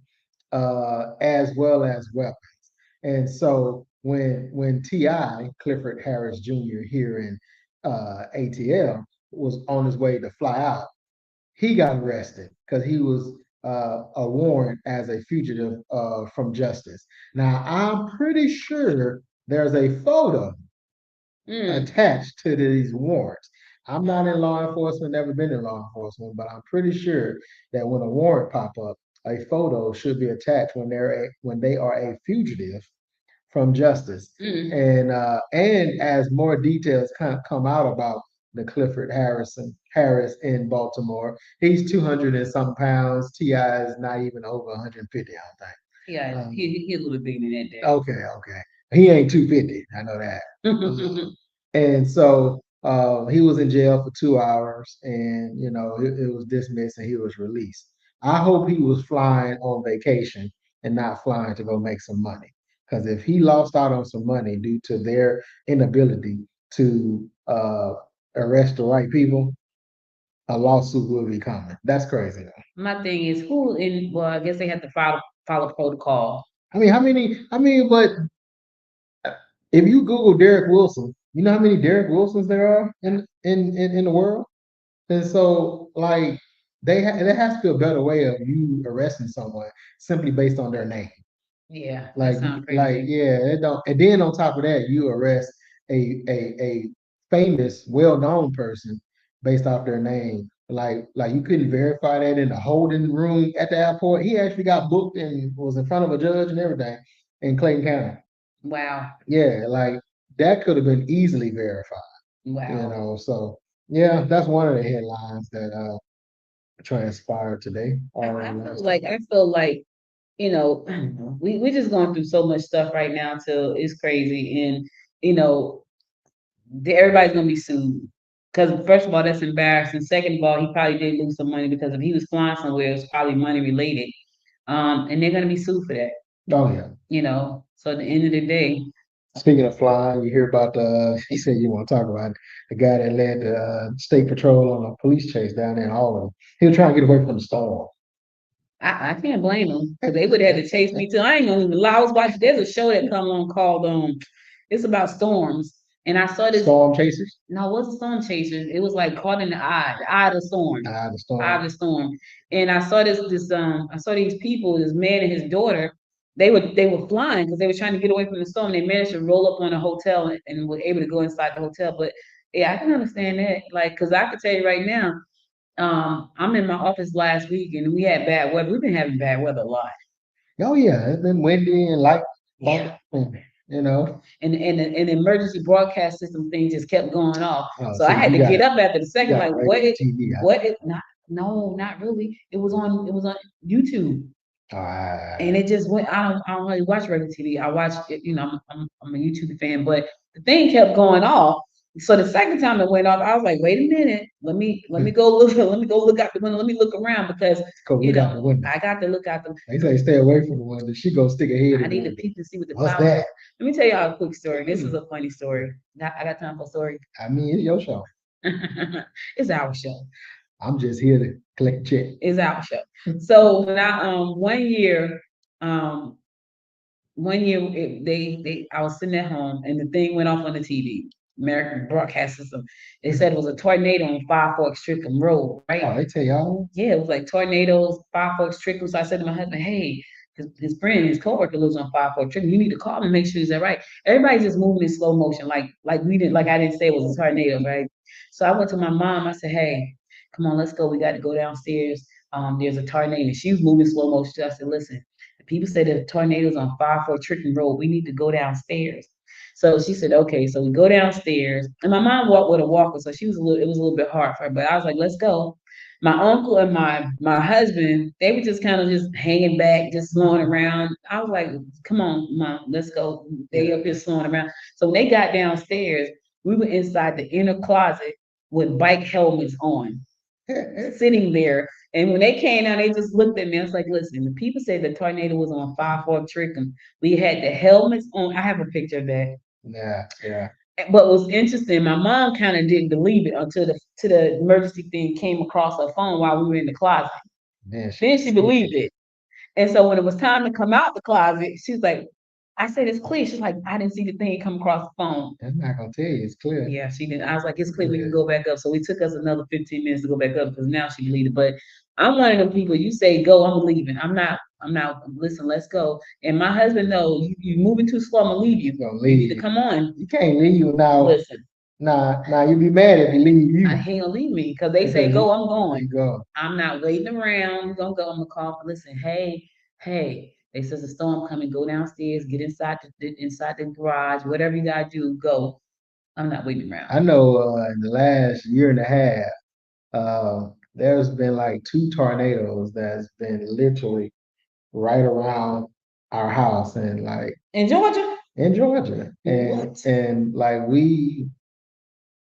as well as weapons. And so when T.I., Clifford Harris Jr. here in ATL, was on his way to fly out, he got arrested because he was a warrant as a fugitive from justice. Now, I'm pretty sure there's a photo attached to these warrants. I'm not in law enforcement, never been in law enforcement, but I'm pretty sure that when a warrant pop up, a photo should be attached when they are a fugitive from justice. And as more details come out about the Clifford Harris in Baltimore, he's 200 and some pounds. T.I. is not even over 150, I don't think. Yeah, he a little bit bigger than that. Day. Okay. He ain't 250. I know that. And so he was in jail for 2 hours, and it was dismissed, and he was released. I hope he was flying on vacation and not flying to go make some money. Because if he lost out on some money due to their inability to arrest the right people, a lawsuit will be coming. That's crazy. My thing is, well, I guess they have to follow protocol. I mean, but if you Google Derek Wilson, you know how many Derek Wilsons there are in the world? And so, like, there has to be a better way of you arresting someone simply based on their name. Yeah, Like, that sounds crazy. it don't. And then on top of that, you arrest a famous, well-known person based off their name. Like you couldn't verify that in the holding room at the airport. He actually got booked and was in front of a judge and everything in Clayton County. Wow. Yeah, like that could have been easily verified. Wow. So yeah, that's one of the headlines that transpired today. I feel like, we just going through so much stuff right now till it's crazy. And, everybody's gonna be sued. Because first of all, that's embarrassing. Second of all, he probably did lose some money because if he was flying somewhere, it's probably money related. And they're gonna be sued for that. Oh yeah. So at the end of the day, Speaking of flying, you hear about he said you want to talk about the guy that led the state patrol on a police chase down there in Albany. He was trying to get away from the storm. I can't blame them because they would have had to chase me too. I ain't gonna even lie. I was watching. There's a show that come on called it's about storms, and I saw this Storm chasers. No, it wasn't storm chasers. It was like caught in the eye of the storm, Ah, the storm. eye of the storm. And I saw I saw these people, this man and his daughter. They were flying because they were trying to get away from the storm. They managed to roll up on a hotel and were able to go inside the hotel. But yeah, I can understand that. Like, because I could tell you right now. I'm in my office last week and we had bad weather. We've been having bad weather a lot. Oh yeah, it's been windy and light. Yeah. You know. And the emergency broadcast system thing just kept going off. Oh, so I had to get up after the second, like TV, not really. It was on YouTube. And it just went. I don't really watch regular TV. I watch it, I'm a YouTube fan, but the thing kept going off. So the second time it went off, I was like, wait a minute, let me go look, out the window, let me look around because I got to look out the. They say stay away from the window. She go stick her head. I need to peek to see what the What's clouds. that? Let me tell y'all a quick story. This is a funny story. I got time for a story. I mean, it's your show. It's our show. I'm just here to collect check. It's our show. So when I one year I was sitting at home and the thing went off on the TV. American broadcast system. They said it was a tornado on Five Forks Trickham Road, right? Oh, they tell y'all? Yeah, it was like tornadoes, Five Forks Trickham. So I said to my husband, hey, his friend, his coworker lives on Five Forks Trickham. You need to call him and make sure he's all right. Everybody's just moving in slow motion, like I didn't say it was a tornado, right? So I went to my mom. I said, hey, come on, let's go. We got to go downstairs. There's a tornado. And she was moving slow motion. I said, listen, people say the tornadoes on Five Forks Trickham Road. We need to go downstairs. So she said, okay, so we go downstairs. And my mom walked with a walker, so it was a little bit hard for her. But I was like, let's go. My uncle and my husband, they were just kind of just hanging back, just slowing around. I was like, come on, Mom, let's go. They up here slowing around. So when they got downstairs, We were inside the inner closet with bike helmets on, sitting there. And when they came out, they just looked at me. I was like, listen, the people said the tornado was on 5-4 Trickham. We had the helmets on. I have a picture of that. Yeah. But what's interesting, my mom kind of didn't believe it until the emergency thing came across her phone while we were in the closet. Man, Then she believed it. And so when it was time to come out the closet, she's like, I said, it's clear. She's like, I didn't see the thing come across the phone. I'm not gonna tell you, it's clear. Yeah, she didn't. I was like, it's clear, we can go back up. So we took us another 15 minutes to go back up because now she believed it. But I'm one of them people, you say go, I'm leaving. I'm not, listen, let's go. And my husband knows you moving too slow, I'm gonna leave you. You gonna You need leave. to come on. You can't leave now. Listen, Nah, you be mad if you leave you. he gonna leave me because they say go, I'm You going. go. I'm not waiting around. We're gonna go. I'm gonna call. Listen, hey. They says a storm coming. Go downstairs. Get inside the garage. Whatever you gotta do, go. I'm not waiting around. I know in the last year and a half, there's been like 2 tornadoes that's been literally right around our house and like In Georgia? in Georgia. What? And like we,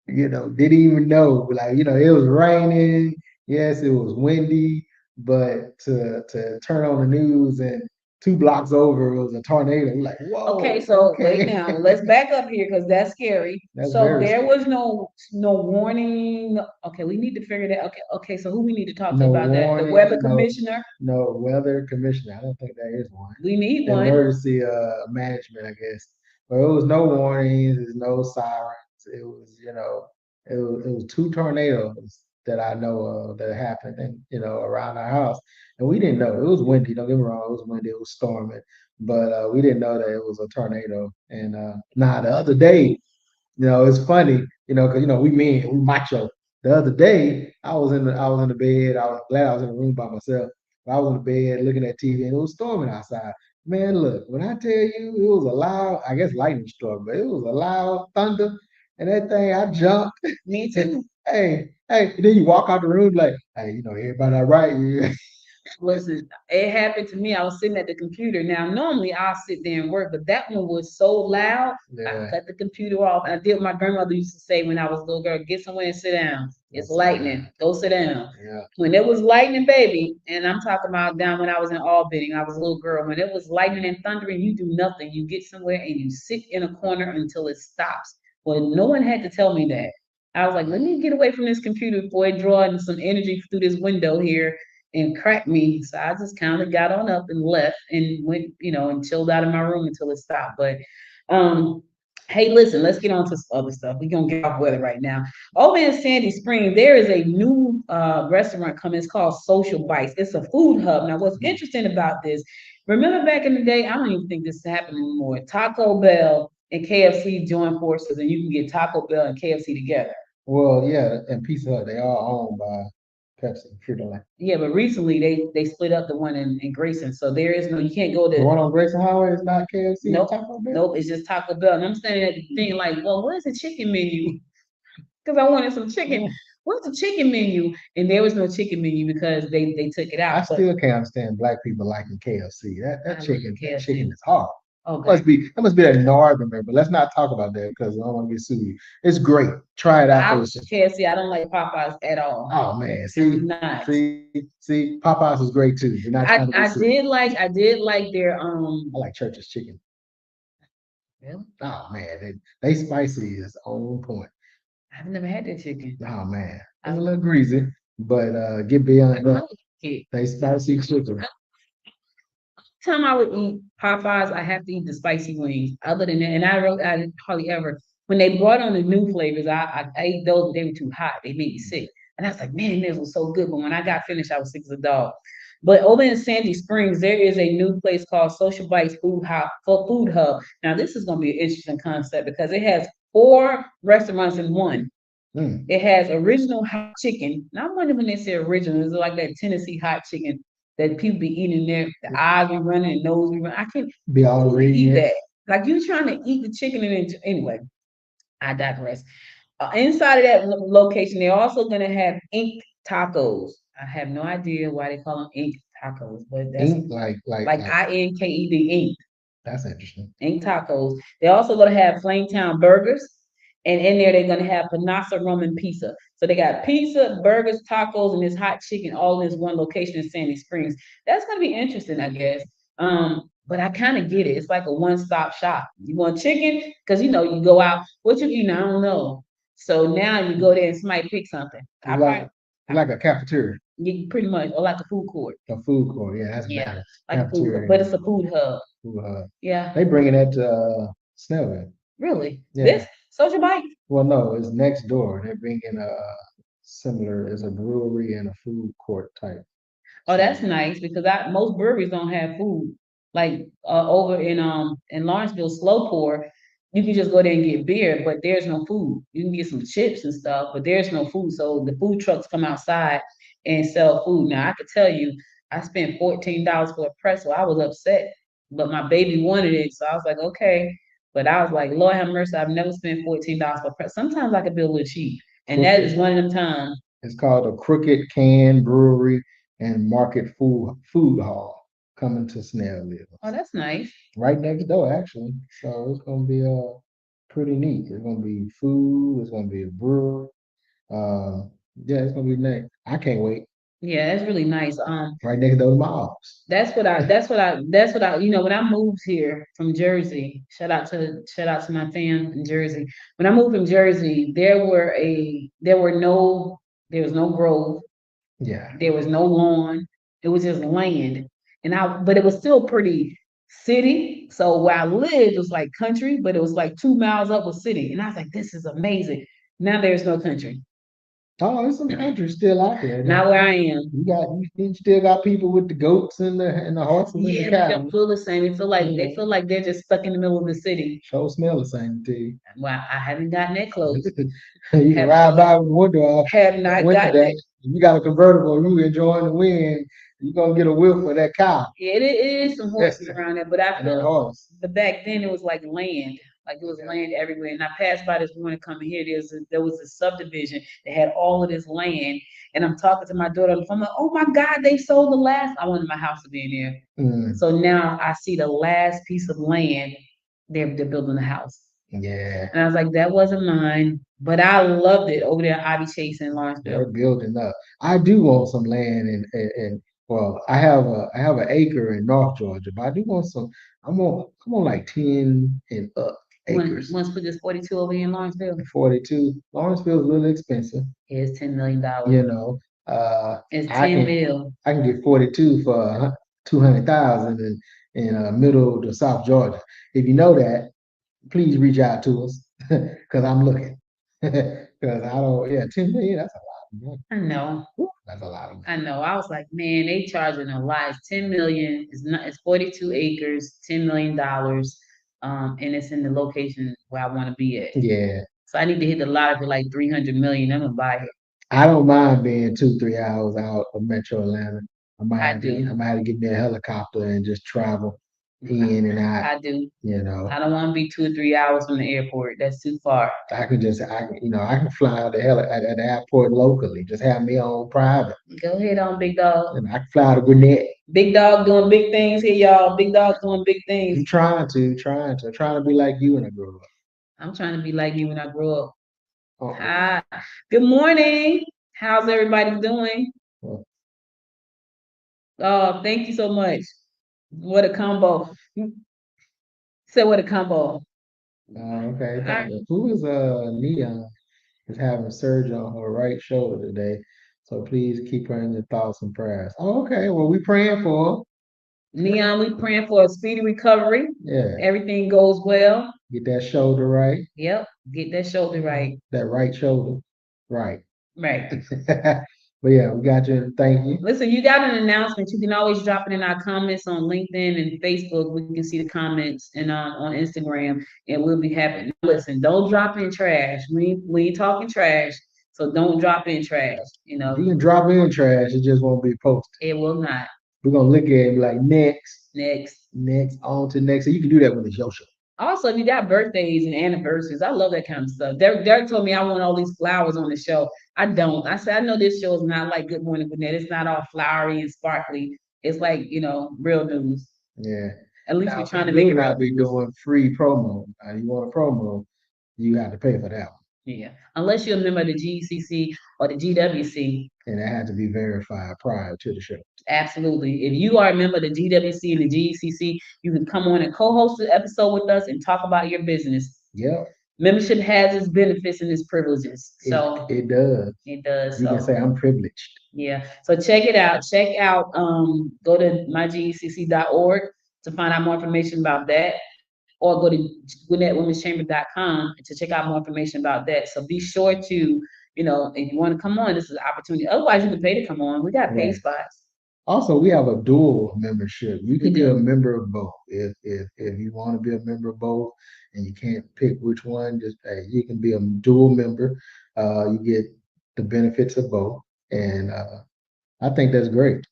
didn't even know. Like, it was raining. Yes, it was windy, but to turn on the news and 2 blocks over it was a tornado. We're like, whoa. Okay, so okay. wait now. Let's back up here because that's scary. That's So very there was no warning. Okay, we need to figure that. Okay. So who we need to talk to No about that? The warning, weather no- commissioner. No weather commissioner. I don't think there is one. We need one. Emergency management, I guess. But it was no warnings, there's no sirens. It was, it was 2 tornadoes that I know of that happened and around our house. And we didn't know. It was windy, don't get me wrong, it was windy, it was storming, but we didn't know that it was a tornado. And the other day, it's funny, because we macho. The other day, I was in the bed. I was glad I was in the room by myself. I was in the bed looking at TV, and it was storming outside. Man, look, when I tell you, it was a loud, I guess lightning struck, but it was a loud thunder, and that thing, I jumped. Me too. Hey, and then you walk out the room like, hey, everybody all right? Yeah. Listen, it happened to me. I was sitting at the computer. Now, normally I'll sit there and work, but that one was so loud, I Yeah. cut the computer off. And I did what my grandmother used to say when I was a little girl, get somewhere and sit down. It's Sit lightning. down. Go sit down. Yeah. When it was lightning, baby, and I'm talking about down when I was in Albany, I was a little girl. When it was lightning and thundering, you do nothing. You get somewhere and you sit in a corner until it stops. Well, no one had to tell me that. I was like, let me get away from this computer before it draws some energy through this window here and cracked me. So I just kind of got on up and left and went, and chilled out in my room until it stopped. But hey, listen, let's get on to some other stuff. We're gonna get off weather right now. Over in Sandy Springs, there is a new restaurant coming. It's called Social Bites. It's a food hub. Now, what's interesting about this, remember back in the day, I don't even think this is happening anymore. Taco Bell and KFC join forces and you can get Taco Bell and KFC together. Well, yeah, and Pizza Hut, they are owned by Pepsi, Frito-Lay. Yeah, but recently they split up the one in Grayson. So there is no, you can't go The to, one on Grayson Highway is not KFC and Nope. Taco Bell? nope, it's just Taco Bell. And I'm standing at the thing like, well, where's the chicken menu? Because I wanted some chicken. What's the chicken menu? And there was no chicken menu because they took it out. I But- still can't understand black people liking KFC. I That love chicken KFC. is hard. okay. That must be that northern, but let's not talk about that because I don't want to get sued. It's great. Try it I out was first. KFC. I don't like Popeyes at all. Oh man, I'm not. see, Popeyes is great too. You're not trying to get I sued. I did like their I like Church's chicken. Really? Oh man, they spicy is on point. I've never had their chicken. Oh man, it's a little greasy, but get beyond that. Okay. They spicy chicken. Time I would eat Popeyes, I have to eat the spicy wings. Other than that, and I hardly ever. When they brought on the new flavors, I ate those. They were too hot. They made me sick. And I was like, man, this was so good. But when I got finished, I was sick as a dog. But over in Sandy Springs, there is a new place called Social Bites Food Hub. Now, this is going to be an interesting concept because it has 4 restaurants in one. Mm. It has original hot chicken. Now, I wonder when they say original, is it like that Tennessee hot chicken that people be eating there? The eyes be running and nose be running. I can't Be all eat red. that. Like you trying to eat the chicken and then, anyway, I digress. Inside of that location, they're also going to have inked tacos. I have no idea why they call them inked tacos, but that's Ink, like INKED, inked. that's interesting. Ink tacos. They're also going to have Flametown burgers And in there, they're gonna have Panasa Rum and Pizza. So they got pizza, burgers, tacos, and this hot chicken all in this one location in Sandy Springs. That's gonna be interesting, I guess. But I kind of get it. It's like a one-stop shop. You want chicken? Because you go out, what you eating? I don't know. So now you go there and somebody pick something. I Like probably like a cafeteria, you pretty much or like a food court. a food court. Yeah, that's Yeah, better. like a food court, Cafeteria. but it's a food hub. Food hub. Yeah, They bringing that to Snellville. really. Yeah. This social bike? Well, no, it's next door. They're bringing a similar, it's a brewery and a food court type. Oh, that's nice because most breweries don't have food. Like over in Lawrenceville, Slow Pour, you can just go there and get beer, but there's no food. You can get some chips and stuff, but there's no food. So the food trucks come outside and sell food. Now I could tell you, I spent $14 for a pretzel. I was upset, but my baby wanted it, so I was like, okay. But I was like, Lord have mercy, I've never spent $14 for a pretzel. Sometimes I could be a little cheap, and that is one of them times. It's called a Crooked Can Brewery and Market Food Hall coming to Snellville. Oh, that's nice. Right next door, actually. So it's gonna be pretty neat. It's gonna be food, it's gonna be a brewery. Yeah, it's gonna be nice. I can't wait. Yeah, that's really nice. Right next door to my office. That's what I when I moved here from Jersey, shout out to my fam in Jersey. When I moved from Jersey, there was no grove, Yeah. there was no lawn, it was just land. But it was still pretty city. So where I lived was like country, but it was like 2 miles up was city. And I was like, this is amazing. Now there's no country. Oh, there's some country still out there. Not where I am. You still got people with the goats and the horses and the Yeah, they cows. don't feel the same. They feel like they're just stuck in the middle of the city. Show smell the same to you. Well, I haven't gotten that close. You can ride by with the window off. Have not Winter gotten day. it. You got a convertible, you enjoying the wind, you're gonna get a whiff of that cow Yeah, it is some horses around there, but I and that feel horse. but back then it was like land. Like it was land everywhere. And I passed by this morning coming here. There was a subdivision that had all of this land. And I'm talking to my daughter on the phone. I'm like, oh my God, they sold the last. I wanted my house to be in there. Mm, So now I see the last piece of land. They're building a house. yeah, And I was like, that wasn't mine. But I loved it over there at Ivy Chase in they're Lawrenceville. building up. I do want some land and well, I have an acre in North Georgia, but I do want some. I'm on like 10 and up acres. Once put this 42 over here in Lawrenceville. 42. Lawrenceville's really expensive, It's $10 million. you know. It's I 10 can mil. I can get 42 for 200,000 in middle to South Georgia. If you know that, please reach out to us because I'm looking. Because I don't, yeah, 10 million, that's a lot of money. I know. That's a lot of money. I know. I was like, man, they charging a lot. It's 10 million. It's 42 acres, $10 million. And it's in the location where I want to be at. Yeah, So I need to hit the lottery for like 300 million. I'm gonna buy it. I don't mind being 2-3 hours out of Metro Atlanta. I do. I might have to get me a helicopter and just travel in and out, I do. you know. I don't want to be 2 or 3 hours from the airport. That's too far. I can fly out at the airport locally, just have me on private. Go ahead on, big dog. And I can fly to Gwinnett. Big dog doing big things here, y'all. Big dog doing big I'm things. trying to be like you when I grow up. I'm trying to be like you when I grow up. Oh, Hi. Good morning. How's everybody doing? well, Oh, thank you so much. What a combo. Say what a combo. okay. Alright. Who is Neon is having surgery on her right shoulder today. So please keep her in your thoughts and prayers. Oh, okay. Well, we praying for her. Neon, we praying for a speedy recovery. Yeah. Everything goes well. Get that shoulder right. Yep. Get that shoulder right. That right shoulder. Right. Right. But yeah, we got you. Thank you. Listen, you got an announcement. You can always drop it in our comments on LinkedIn and Facebook. We can see the comments and on Instagram, and we'll be happy. Listen, don't drop in trash. We ain't talking trash, so don't drop in trash. You know, You can drop in trash, it just won't be posted. it will not. We're gonna look at it and be like, Next. next, on to next. So you can do that when it's your show. Also, if you got birthdays and anniversaries, I love that kind of stuff. Derek told me I want all these flowers on the show. I don't. I said, I know this show is not like Good Morning Gwinnett. It's not all flowery and sparkly. It's like, real news. Yeah. At least Now, we're trying to you make may it not real be news. doing free promo. Now you want a promo, you have to pay for that one. Yeah, unless you're a member of the GCC or the GWC. And that had to be verified prior to the show. Absolutely. If you are a member of the GWC and the GCC, you can come on and co-host the episode with us and talk about your business. Yep. Membership has its benefits and its privileges. So it does. It does. You can say I'm privileged. Yeah. So check it out. Go to mygcc.org to find out more information about that. Or go to GwinnettWomen'sChamber.com to check out more information about that. So be sure to, if you want to come on, this is an opportunity. Otherwise, you can pay to come on. We got paid spots. Also, we have a dual membership. You can We be a do. member of both. If you want to be a member of both and you can't pick which one, you can be a dual member. You get the benefits of both. And I think that's great.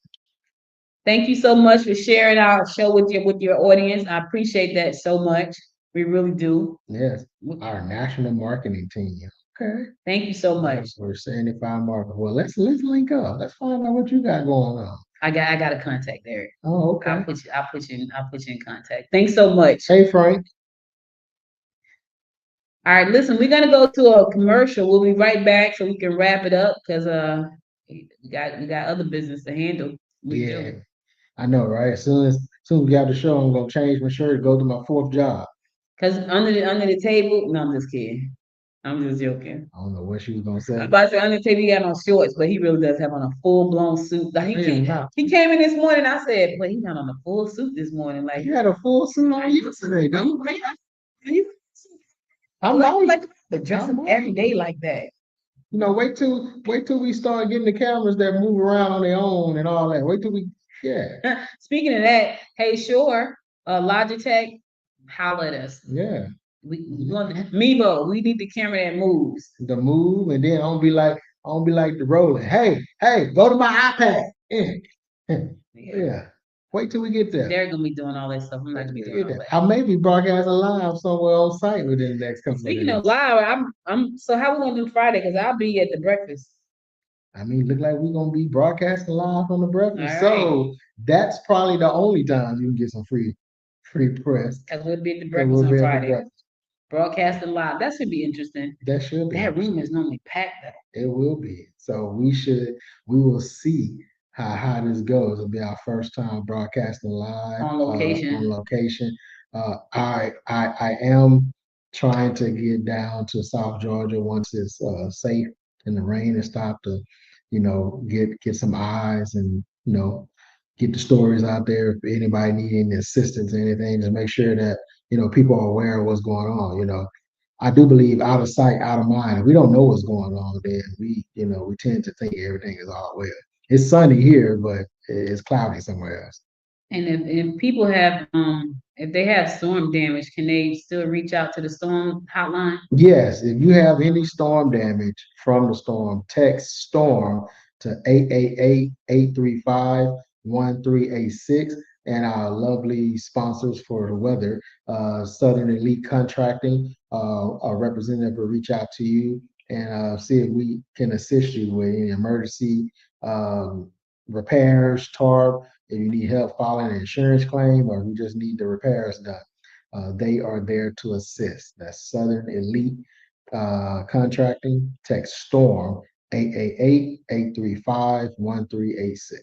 Thank you so much for sharing our show with your audience. I appreciate that so much. We really do. Yes, our national marketing team. Okay. Thank you so much. We're 75 marketers. Well, let's link up. Let's find out what you got going on. I got a contact there. Oh, okay. I'll put you in contact. Thanks so much. Hey, Frank. All right, listen, we're gonna go to a commercial. We'll be right back so we can wrap it up because we got other business to handle. We do. I know, right? As soon as we got the show, I'm gonna change my shirt and go to my fourth job. Cause under the table, no, I'm just kidding. I'm just joking. I don't know what she was gonna say. I'm about to say under the table he got on shorts, but he really does have on a full blown suit. Like he came in this morning. I said, but he's not on a full suit this morning. Like you had a full suit on yesterday, don't you? I'm not like the dress up every day like that. Wait till we start getting the cameras that move around on their own and all that. Wait till we. Yeah. Speaking of that, hey, sure, Logitech, holler at us. Yeah. We need the camera that moves. The move, and then I don't be like the rolling. Hey, go to my iPad. Yeah. Wait till we get there. They're gonna be doing all that stuff. I'm not gonna be doing all that. I may be broadcasting live somewhere on site within the next couple of days. Speaking of live, I'm so how we gonna do Friday? Because I'll be at the breakfast. I mean, look like we're gonna be broadcasting live on the breakfast. All so that's probably the only time you can get some free press. Because we'll be at the breakfast on Friday. Broadcasting live. That should be interesting. That should be. That room is normally packed though. It will be. So we will see how this goes. It'll be our first time broadcasting live on location. I am trying to get down to South Georgia once it's safe and the rain has stopped to, get some eyes and get the stories out there. If anybody needing assistance or anything, to make sure that people are aware of what's going on. I do believe out of sight, out of mind. If we don't know what's going on, then we tend to think everything is all well. It's sunny here, but it's cloudy somewhere else. And if people have if they have storm damage, can they still reach out to the storm hotline? Yes, if you have any storm damage from the storm, text storm to 888-835-1386. And our lovely sponsors for the weather, Southern Elite Contracting, a representative will reach out to you and see if we can assist you with any emergency repairs, tarp, if you need help filing an insurance claim or you just need the repairs done. They are there to assist. That's Southern Elite Contracting. Text STORM 888-835-1386.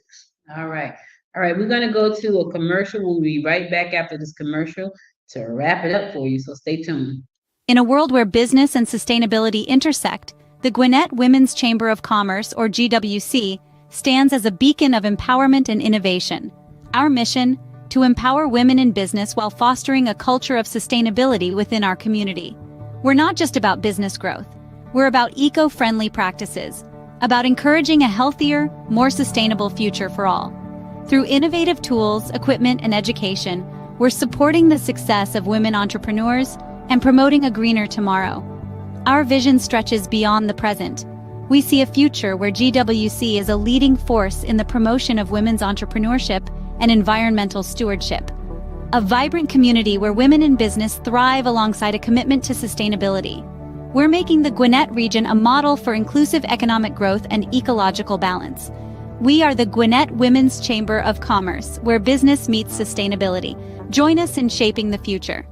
All right, we're gonna go to a commercial. We'll be right back after this commercial to wrap it up for you, so stay tuned. In a world where business and sustainability intersect, the Gwinnett Women's Chamber of Commerce, or GWC, stands as a beacon of empowerment and innovation. Our mission: to empower women in business while fostering a culture of sustainability within our community. We're not just about business growth. We're about eco-friendly practices, about encouraging a healthier, more sustainable future for all. Through innovative tools, equipment, and education, we're supporting the success of women entrepreneurs and promoting a greener tomorrow. Our vision stretches beyond the present. We see a future where GWC is a leading force in the promotion of women's entrepreneurship and environmental stewardship. A vibrant community where women in business thrive alongside a commitment to sustainability. We're making the Gwinnett region a model for inclusive economic growth and ecological balance. We are the Gwinnett Women's Chamber of Commerce, where business meets sustainability. Join us in shaping the future.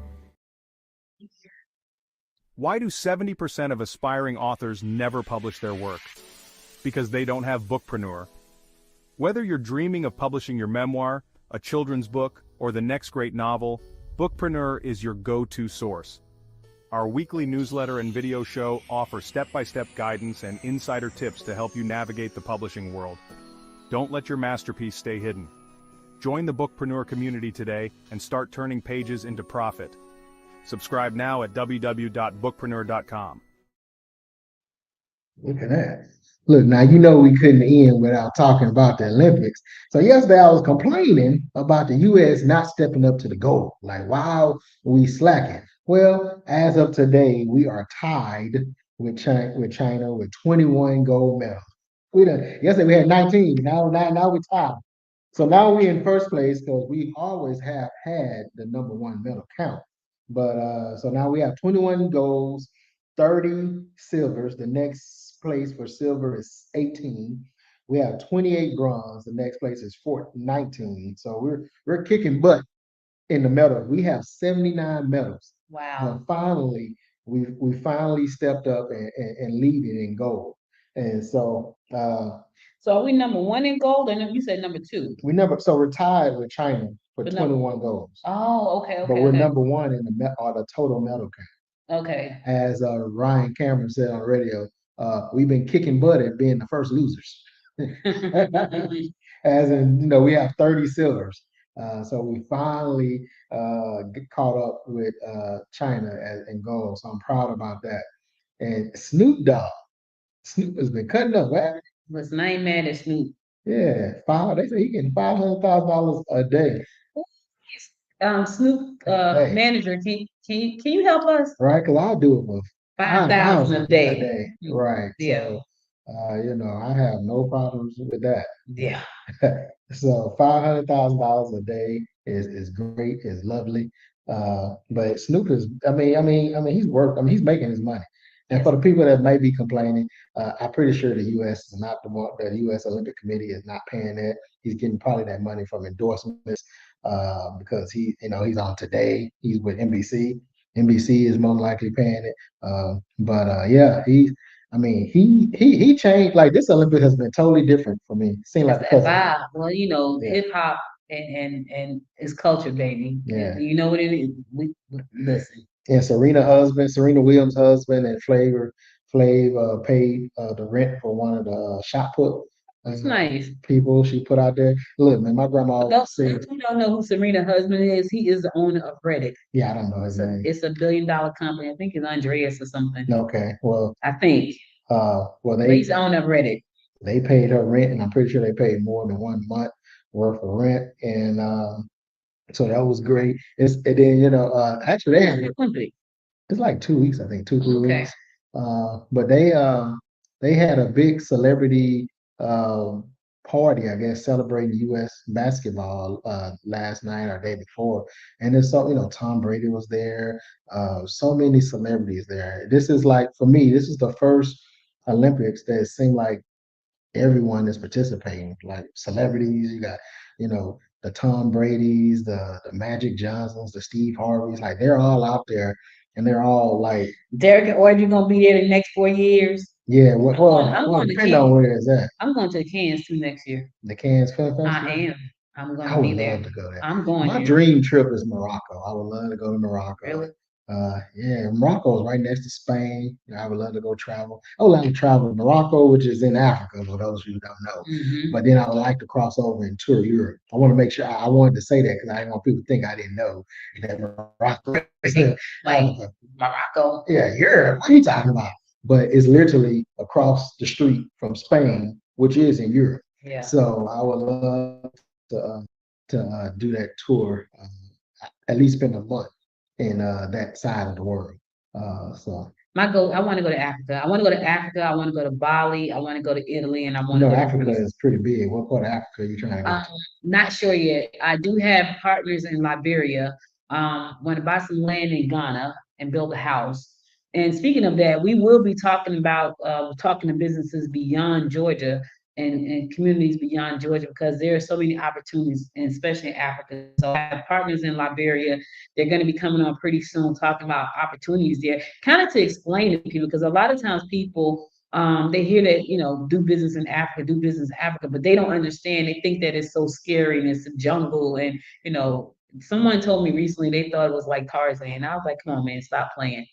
Why do 70% of aspiring authors never publish their work? Because they don't have Bookpreneur. Whether you're dreaming of publishing your memoir, a children's book, or the next great novel, Bookpreneur is your go-to source. Our weekly newsletter and video show offer step-by-step guidance and insider tips to help you navigate the publishing world. Don't let your masterpiece stay hidden. Join the Bookpreneur community today and start turning pages into profit. Subscribe now at www.bookpreneur.com. Look at that. Look, now you know we couldn't end without talking about the Olympics. So yesterday I was complaining about the U.S. not stepping up to the goal. Like, why are we slacking? Well, as of today, we are tied with China with 21 gold medals. Yesterday we had 19. Now we're tied. So now we're in first place because we always have had the number one medal count. But so now we have 21 golds, 30 silvers. The next place for silver is 18. We have 28 bronze. The next place is 19. So we're kicking butt in the medals. We have 79 medals. Wow. But finally, we finally stepped up and leading in gold. And so So are we number one in gold, and you said number two? we're tied with China for But 21 golds. Oh, okay, But we're okay. number one in the total medal count. Okay. As Ryan Cameron said on the radio, we've been kicking butt at being the first losers. As in, we have 30 silvers. So we finally get caught up with China in gold. So I'm proud about that. And Snoop has been cutting up, man. Was name mad at Snoop? Yeah, they say he getting $500,000 a day. Snoop Hey. manager, can you help us? Right, because I'll do it for 5,000 a day. Right. Yeah. So, I have no problems with that. Yeah. So $500,000 a day is great, is lovely. But Snoop is, he's making his money. And for the people that may be complaining, I'm pretty sure the U.S. is not the U.S. Olympic Committee is not paying that. He's getting probably that money from endorsements because he's on Today. He's with NBC. NBC is most likely paying it. He changed. Like, this Olympic has been totally different for me. Seemed like because Well, Yeah. hip hop and it's culture, baby. Yeah. You know what it is? We listen. and Serena Williams' husband, and Flav paid the rent for one of the shot put It's nice. people she put out there. Look, man, my grandma No, always said, you don't know who Serena's husband is. He is the owner of Reddit. yeah, I don't know his name. It's $1 billion company. I think it's Andreas or something. Okay, well, I think. But he's the owner of Reddit. they paid her rent, and I'm pretty sure they paid more than 1 month worth of rent, and so that was great. Actually they had it's like 2 weeks, I think, 2-3 Okay. weeks. But they had a big celebrity party, I guess, celebrating U.S. basketball last night or day before. And there's Tom Brady was there, so many celebrities there. This is like, for me, this is the first Olympics that it seemed like everyone is participating, like celebrities. You got, the Tom Brady's, the Magic Johnsons, the Steve Harveys, like they're all out there. And they're all like, Derek and Audrey gonna be there the next 4 years. yeah. I'm going to Depending on where it's at. I'm going to the Cairns too next year. The Cairns Film Festival. I am. I'm I gonna would be there. love to go there. I'm going My there. dream trip is Morocco. I would love to go to Morocco. Really? Yeah, Morocco is right next to Spain. I would love to go travel. I would like to travel to Morocco, which is in Africa, for those of you who don't know. Mhm. But then I would like to cross over and tour Europe. I want to make sure I wanted to say that because I didn't want people to think I didn't know that Morocco is in Like Africa. Morocco. Yeah, Europe. What are you talking about? But it's literally across the street from Spain, which is in Europe. Yeah. So I would love to do that tour, at least spend a month in that side of the world. So I want to go to Africa. I want to go to Africa. I want to go to Bali. I want to go to Italy, and I want to go to Africa Greece. is pretty big. What part of Africa are you trying to go to? Not sure yet. I do have partners in Liberia. Want to buy some land in Ghana and build a house. And speaking of that, we will be talking about talking to businesses beyond Georgia and communities beyond Georgia because there are so many opportunities, and especially in Africa. So I have partners in Liberia. They're going to be coming on pretty soon talking about opportunities there, kind of to explain to people because a lot of times people they hear that do business in Africa, do business in Africa, but they don't understand. They think that it's so scary and it's a jungle, and someone told me recently they thought it was like Tarzan. I was like, come on, man, stop playing.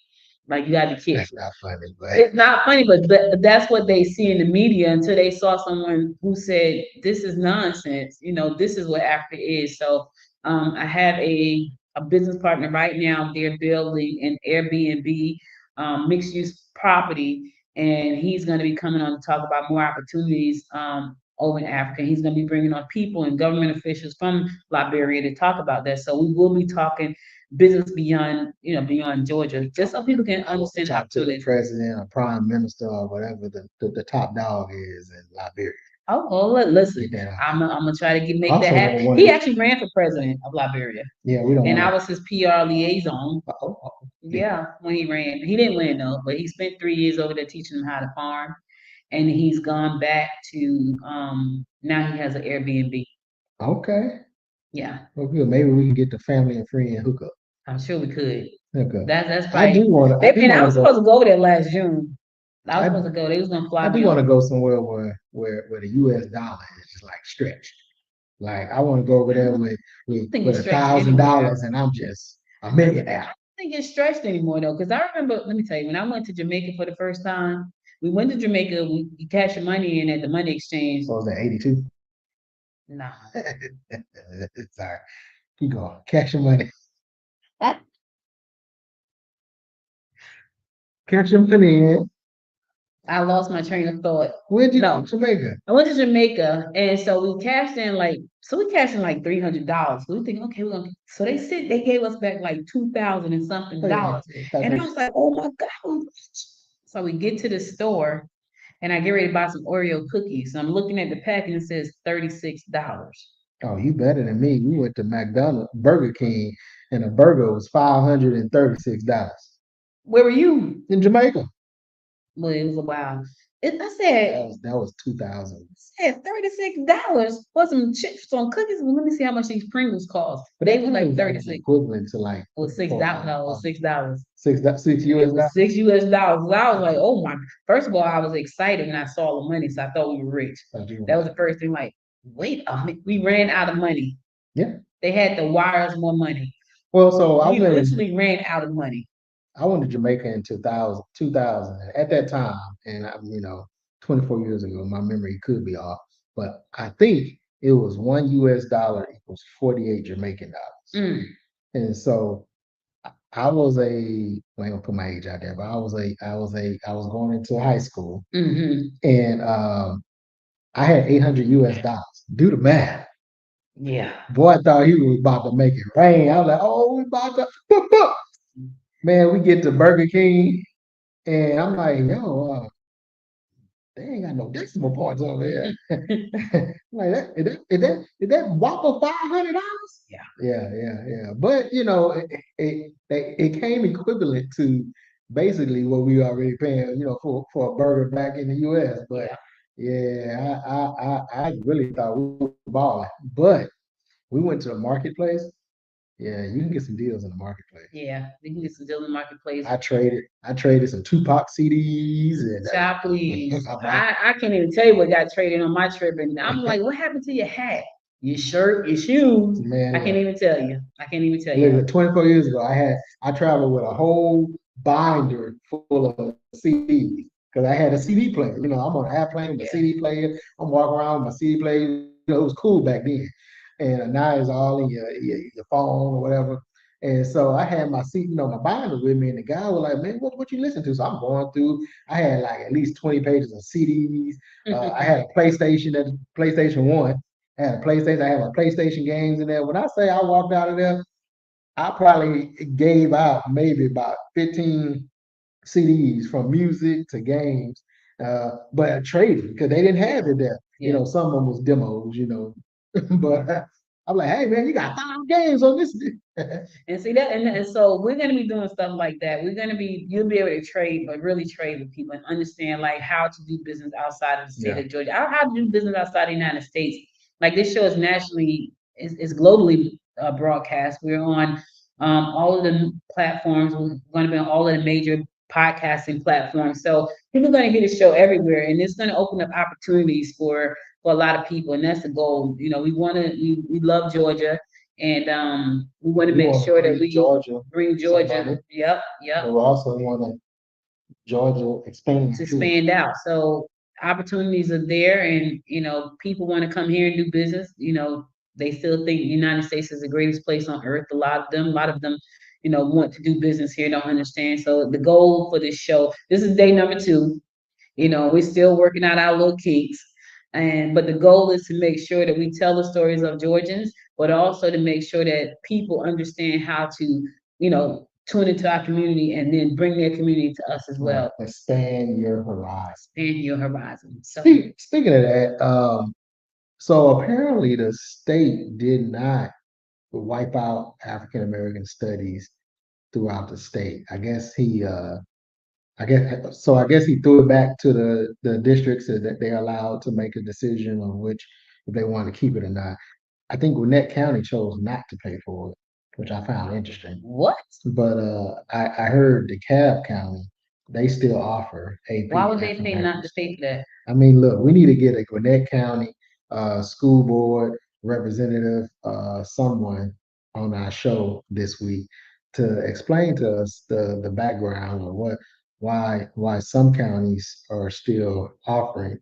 Like you gotta be kidding. That's not funny, but It's not funny, but that's what they see in the media until they saw someone who said, this is nonsense. This is what Africa is. So I have a business partner right now. They're building an Airbnb mixed use property, and he's going to be coming on to talk about more opportunities over in Africa. He's going to be bringing on people and government officials from Liberia to talk about that. So we will be talking business beyond Georgia, just so people can understand how talk to to the live. president or prime minister or whatever the top dog is in Liberia. Oh, well, listen, Get that out. I'm gonna try to make Also that happen. want He to- actually ran for president of Liberia, Yeah, we don't and I want was his PR liaison. to. Yeah, when he ran, he didn't win though, but he spent 3 years over there teaching them how to farm, and he's gone back to now he has an Airbnb. Okay. Yeah, Well, good. Maybe we can get the family and friend hookup. I'm sure we could. Hookup. That's I probably. do want to. And I was supposed to go over there last June. I was I- supposed to go. They was gonna fly I me do want to over. go somewhere where the U.S. dollar is just like stretched. Like I want to go over there with think it's stretched $1,000 and I'm just a millionaire. I don't think it's stretched anymore though, because I remember. Let me tell you, when I went to Jamaica for the first time, we went to Jamaica. We cashed your money in at the money exchange. So was that 82? Nah, Sorry. Keep going. Cash your money. Cash your money in. I lost my train of thought. Where'd you No. go to Jamaica? I went to Jamaica, and so we cashed in like $300. We think, okay, we're gonna. So they gave us back like 2,000 and something dollars, and I was like, oh my god. So we get to the store, and I get ready to buy some Oreo cookies. So I'm looking at the pack, and it says $36. Oh, you better than me. We went to McDonald's, Burger King, and a burger was $536 Where were you? in Jamaica. Well, it was a while. I That was 2000. said $36 for some chips, some cookies. Well, let me see how much these Pringles cost. But they were like 36. Equivalent to like Well, $6. No, it was $6. six US It was dollars. $6. I was like, oh my. First of all, I was excited when I saw the money, so I thought we were rich. That was the first thing, like, wait a minute, we ran out of money. Yeah. They had to wire us more money. Well, so We literally ran out of money. I went to Jamaica in 2000. And at that time, and I'm 24 years ago, my memory could be off, but I think it was $1 equals 48 Jamaican dollars. Mm. And so I was I ain't gonna put my age out there, but I was going into high school, Hmm. and I had $800. Do the math. Yeah. Boy, I thought he was about to make it rain. I was like, oh, we about to boop, boop. Man, we get to Burger King, and I'm like, yo, they ain't got no decimal points over here. Like is that Whopper $500? Yeah. Yeah. But it came equivalent to basically what we already paying, for a burger back in the US. But yeah, I really thought we were balling. But we went to the marketplace. Yeah, you can get some deals in the marketplace. Yeah. You can get some deal in the marketplace. I traded some Tupac CDs and Child, please. I- I can't even tell you what got traded on my trip. And I'm like, what happened to your hat, your shirt, your shoes? man, I can't even tell you. I can't even tell look, you. 24 years ago, I traveled with a whole binder full of CDs because I had a CD player. I'm on an airplane with a CD player. I'm walking around with my CD player. It was cool back then. And now it's all in your phone or whatever. And so I had my my binder with me, and the guy was like, "Man, what you listen to?" So I'm going through. I had like at least 20 pages of CDs. I had a PlayStation 1. I had a PlayStation. I had my PlayStation games in there. When I say I walked out of there, I probably gave out maybe about 15 CDs from music to games, but I traded because they didn't have it there. Yeah. Some of them was demos, but I'm like, hey man, you got 5 games on this. And see that, and so we're gonna be doing stuff like that. You'll be able to trade, but really trade with people and understand like how to do business outside of the state Yeah. of Georgia, how to do business outside the United States. Like this show is nationally, is globally broadcast. We're on all of the platforms. We're going to be on all of the major podcasting platforms. So people are going to hear the show everywhere, and it's going to open up opportunities for a lot of people, and that's the goal. You know, we love Georgia. And we want to We make wanna sure that bring we Georgia bring some Georgia. money. Yep, But we also want to Georgia expand to too. expand out. So opportunities are there, and people want to come here and do business. They still think the United States is the greatest place on earth. A lot of them, want to do business here, don't understand. So the goal for this show, this is day number 2. We're still working out our little kinks. But the goal is to make sure that we tell the stories of Georgians, but also to make sure that people understand how to, tune into our community and then bring their community to us as well. Expand your horizon. Expand your horizon. So Speaking of that, so apparently the state did not wipe out African American studies throughout the state. I guess he he threw it back to the districts so that they're allowed to make a decision on which if they want to keep it or not. I think Gwinnett County chose not to pay for it, which I found interesting. what? But I heard DeKalb County, they still offer AP. Why would they African pay American not to pay for that? I mean, look, we need to get a Gwinnett County school board representative, someone on our show this week to explain to us the background of why some counties are still offering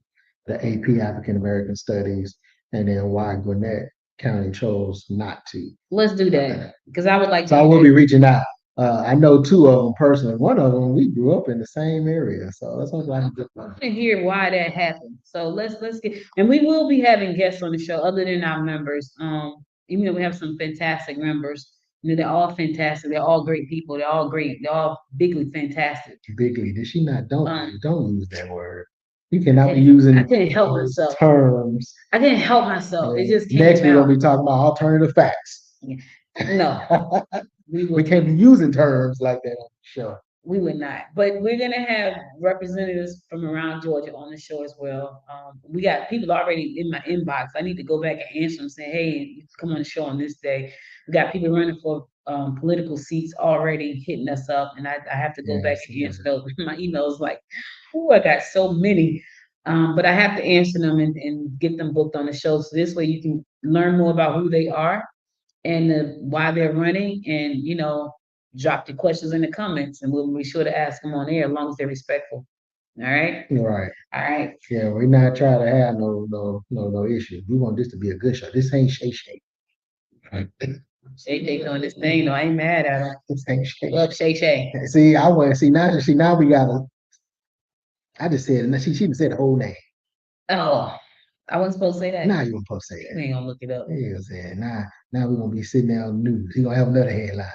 the AP African American Studies, and then why Gwinnett County chose not to. Let's do that because I would like to. So I will be reaching out. I know 2 of them personally. One of them, we grew up in the same area, so that's what I'm just To hear why that happened. So let's get, and we will be having guests on the show other than our members. Even though we have some fantastic members, they're all fantastic. They're all great people. They're all great. They're all bigly fantastic. Bigly. Did she not? Um, Don't use that word. You cannot be I using couldn't help those myself. terms. I didn't help myself. It just came Next, we're out. gonna be talking about alternative facts. No, We can't be using terms like that on the show. we would not. But we're gonna have representatives from around Georgia on the show as well. We got people already in my inbox. I need to go back and answer them, saying, "Hey, you can come on the show on this day." We got people running for political seats already hitting us up, and I have to go back and answer those. My emails like, oh, I got so many. But I have to answer them and get them booked on the show. So this way you can learn more about who they are and why they're running, and drop the questions in the comments, and we'll be sure to ask them on air as long as they're respectful. All right. Right. All right. Yeah, we're not trying to have no issues. We want this to be a good show. This ain't Shay Shay. Shay Shay doing this thing. No, I ain't mad at her. This ain't Shay. Love Shay Shay. See, I want to see now we gotta. I just said it. She even said the whole name. Oh, I wasn't supposed to say that. Now you gonna supposed to say We that. ain't gonna look it up. Yeah, saying now we're gonna be sitting there on the news. He gonna have another headline.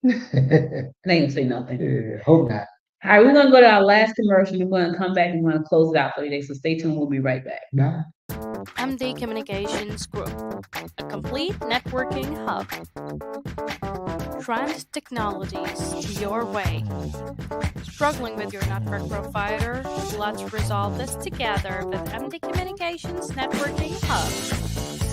They ain't gonna say nothing. Yeah, hope not. All right, we're gonna go to our last commercial. We're gonna come back and we're gonna close it out for today. So stay tuned. We'll be right back. Nah. MD Communications Group, a complete networking hub. Trend technologies your way. Struggling with your network provider? Let's resolve this together with MD Communications Networking Hub.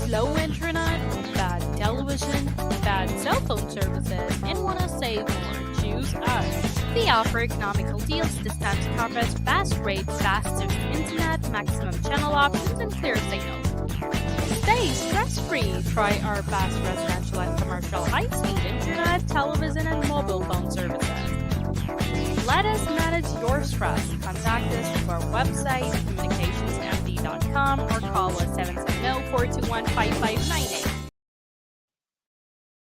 Slow internet, bad television, bad cell phone services, and wanna save more? Choose us. We offer economical deals discounted coverage, fast rates, faster internet, maximum channel options, and clear signals. Stay stress-free. Try our fast residential and commercial high-speed internet, television, and mobile phone services. Let us manage your stress. Contact us through our website, communicationsmd.com, or call us 770-421-5598.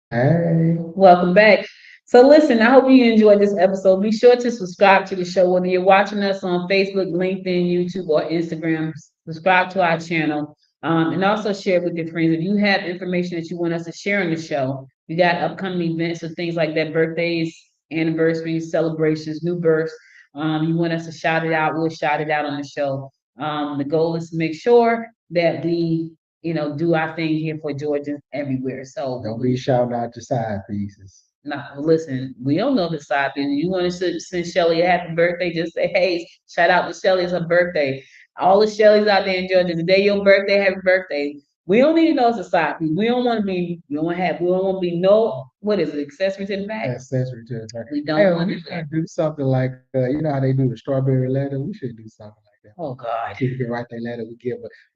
Hey. Welcome back. So listen, I hope you enjoyed this episode. Be sure to subscribe to the show, whether you're watching us on Facebook, LinkedIn, YouTube, or Instagram. Subscribe to our channel, and also share it with your friends. If you have information that you want us to share on the show, we got upcoming events or things like that, birthdays, anniversaries, celebrations, new births. You want us to shout it out, we'll shout it out on the show. The goal is to make sure that we do our thing here for Georgians everywhere. So Don't be shouting out your side pieces. nah, listen, we don't know the side thing. You want to send Shelly a happy birthday? Just say, hey, shout out to Shelly, it's her birthday. All the Shellys out there in Georgia, the day your birthday, happy birthday. We don't need to know it's a side piece. We don't want to be, we don't want to be no, what is it, accessory to the fact? Accessory to the fact. We don't Hey, want we to. should do something like, how they do the strawberry letter? We should do something like that. Oh God. People can write their letter.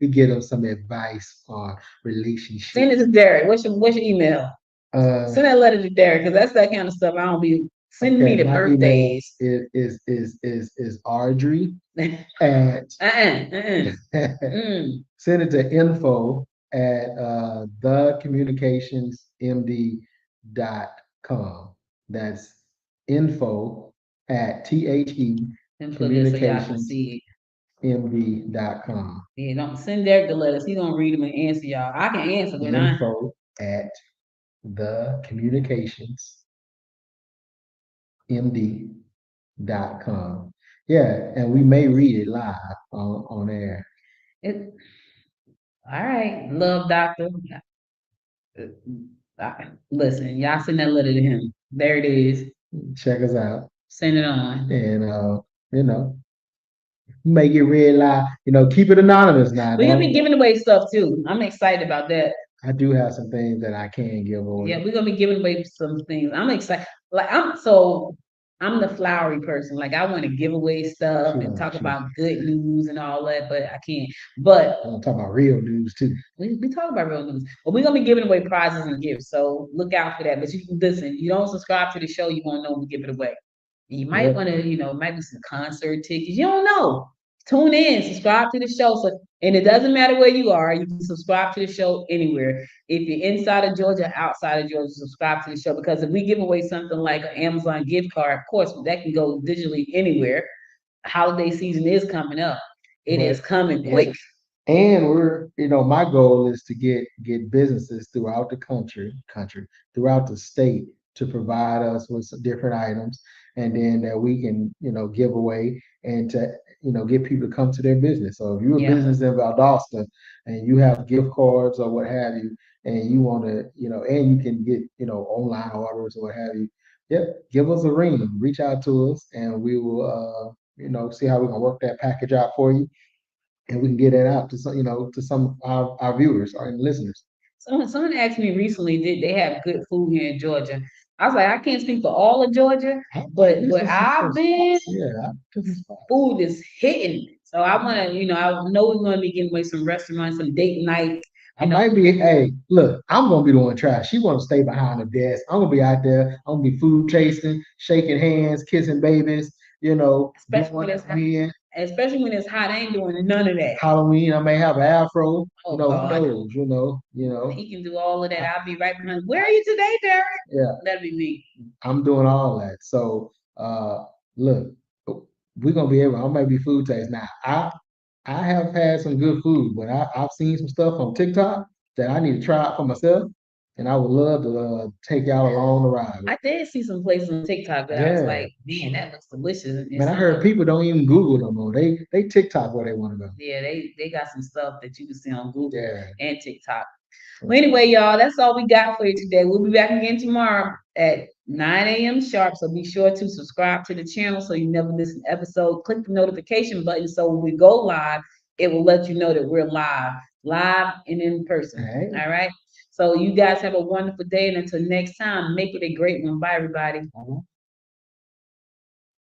We give them some advice on Send relationships. it to Derek. What's your email? Uh, Send that letter to Derek because that's that kind of stuff I don't be. Send me okay, the my email birthdays. is Audrey at Mm. send it to info at thecommunicationsmd.com. That's info at And put this so y'all can thecommunicationsmd.com. see it. Yeah, don't send Derek the letters. He gonna read them and answer y'all. I can answer, but I Info at thecommunicationsmd.com. Yeah, and we may read it live on air. it. All right, love doctor. Listen, y'all send that letter to him. There it is. Check us out. Send it on. And you may get read live. Keep it anonymous now. We're gonna be Don't- giving away stuff too. I'm excited about that. I do have some things that I can give away. Yeah, we're gonna be giving away some things. I'm excited. Like I'm the flowery person. Like I want to give away stuff and talk about good news and all that, but I can't. But I'm talking about real news too. we talk about real news. But we're gonna be giving away prizes and gifts. So look out for that. But you can listen. You don't subscribe to the show, you won't know when we give it away. You might Yeah. want to, might be some concert tickets. You don't know. Tune in, subscribe to the show. So, and it doesn't matter where you are. You can subscribe to the show anywhere. If you're inside of Georgia, outside of Georgia, subscribe to the show. Because if we give away something like an Amazon gift card, of course, that can go digitally anywhere. Holiday season is coming up. It is coming quick. And we're, my goal is to get businesses throughout the country, throughout the state to provide us with some different items, and then that we can, give away and to, get people to come to their business. So if you're a Yeah. business in Valdosta and you have gift cards or what have you, and you want to, and you can get, online orders or what have you, give us a ring, reach out to us, and we will, see how we can work that package out for you. And we can get it out to some, to some of our viewers or listeners. Someone asked me recently, did they have good food here in Georgia? I was like, I can't speak for all of Georgia, but where I've been, food is hitting. So I want to, I know we're going to be giving away some restaurants, some date night. I might be, hey, look, I'm going to be the one trying. She want to stay behind the desk. I'm going to be out there. I'm going to be food chasing, shaking hands, kissing babies, Especially when it's hot. Especially when it's hot, I ain't doing none of that. Halloween, I may have an afro. Oh, who God. knows, He can do all of that. I'll be right behind. Where are you today, Derek? Yeah. That'd be me. I'm doing all that. So, look, we're gonna be able. I might be food taste now. I have had some good food, but I've seen some stuff on TikTok that I need to try out for myself, and I would love to take y'all along the ride. I did see some places on TikTok that I was Yeah. like, man, that looks delicious. And Man, I heard people don't even Google no more. They TikTok where they want to go. Yeah, they got some stuff that you can see on Google Yeah. and TikTok. Well, anyway, y'all, that's all we got for you today. We'll be back again tomorrow at 9 a.m. sharp. So be sure to subscribe to the channel so you never miss an episode. Click the notification button so when we go live, it will let you know that we're live and in person. All right. All right. So you guys have a wonderful day. And until next time, make it a great one. Bye, everybody.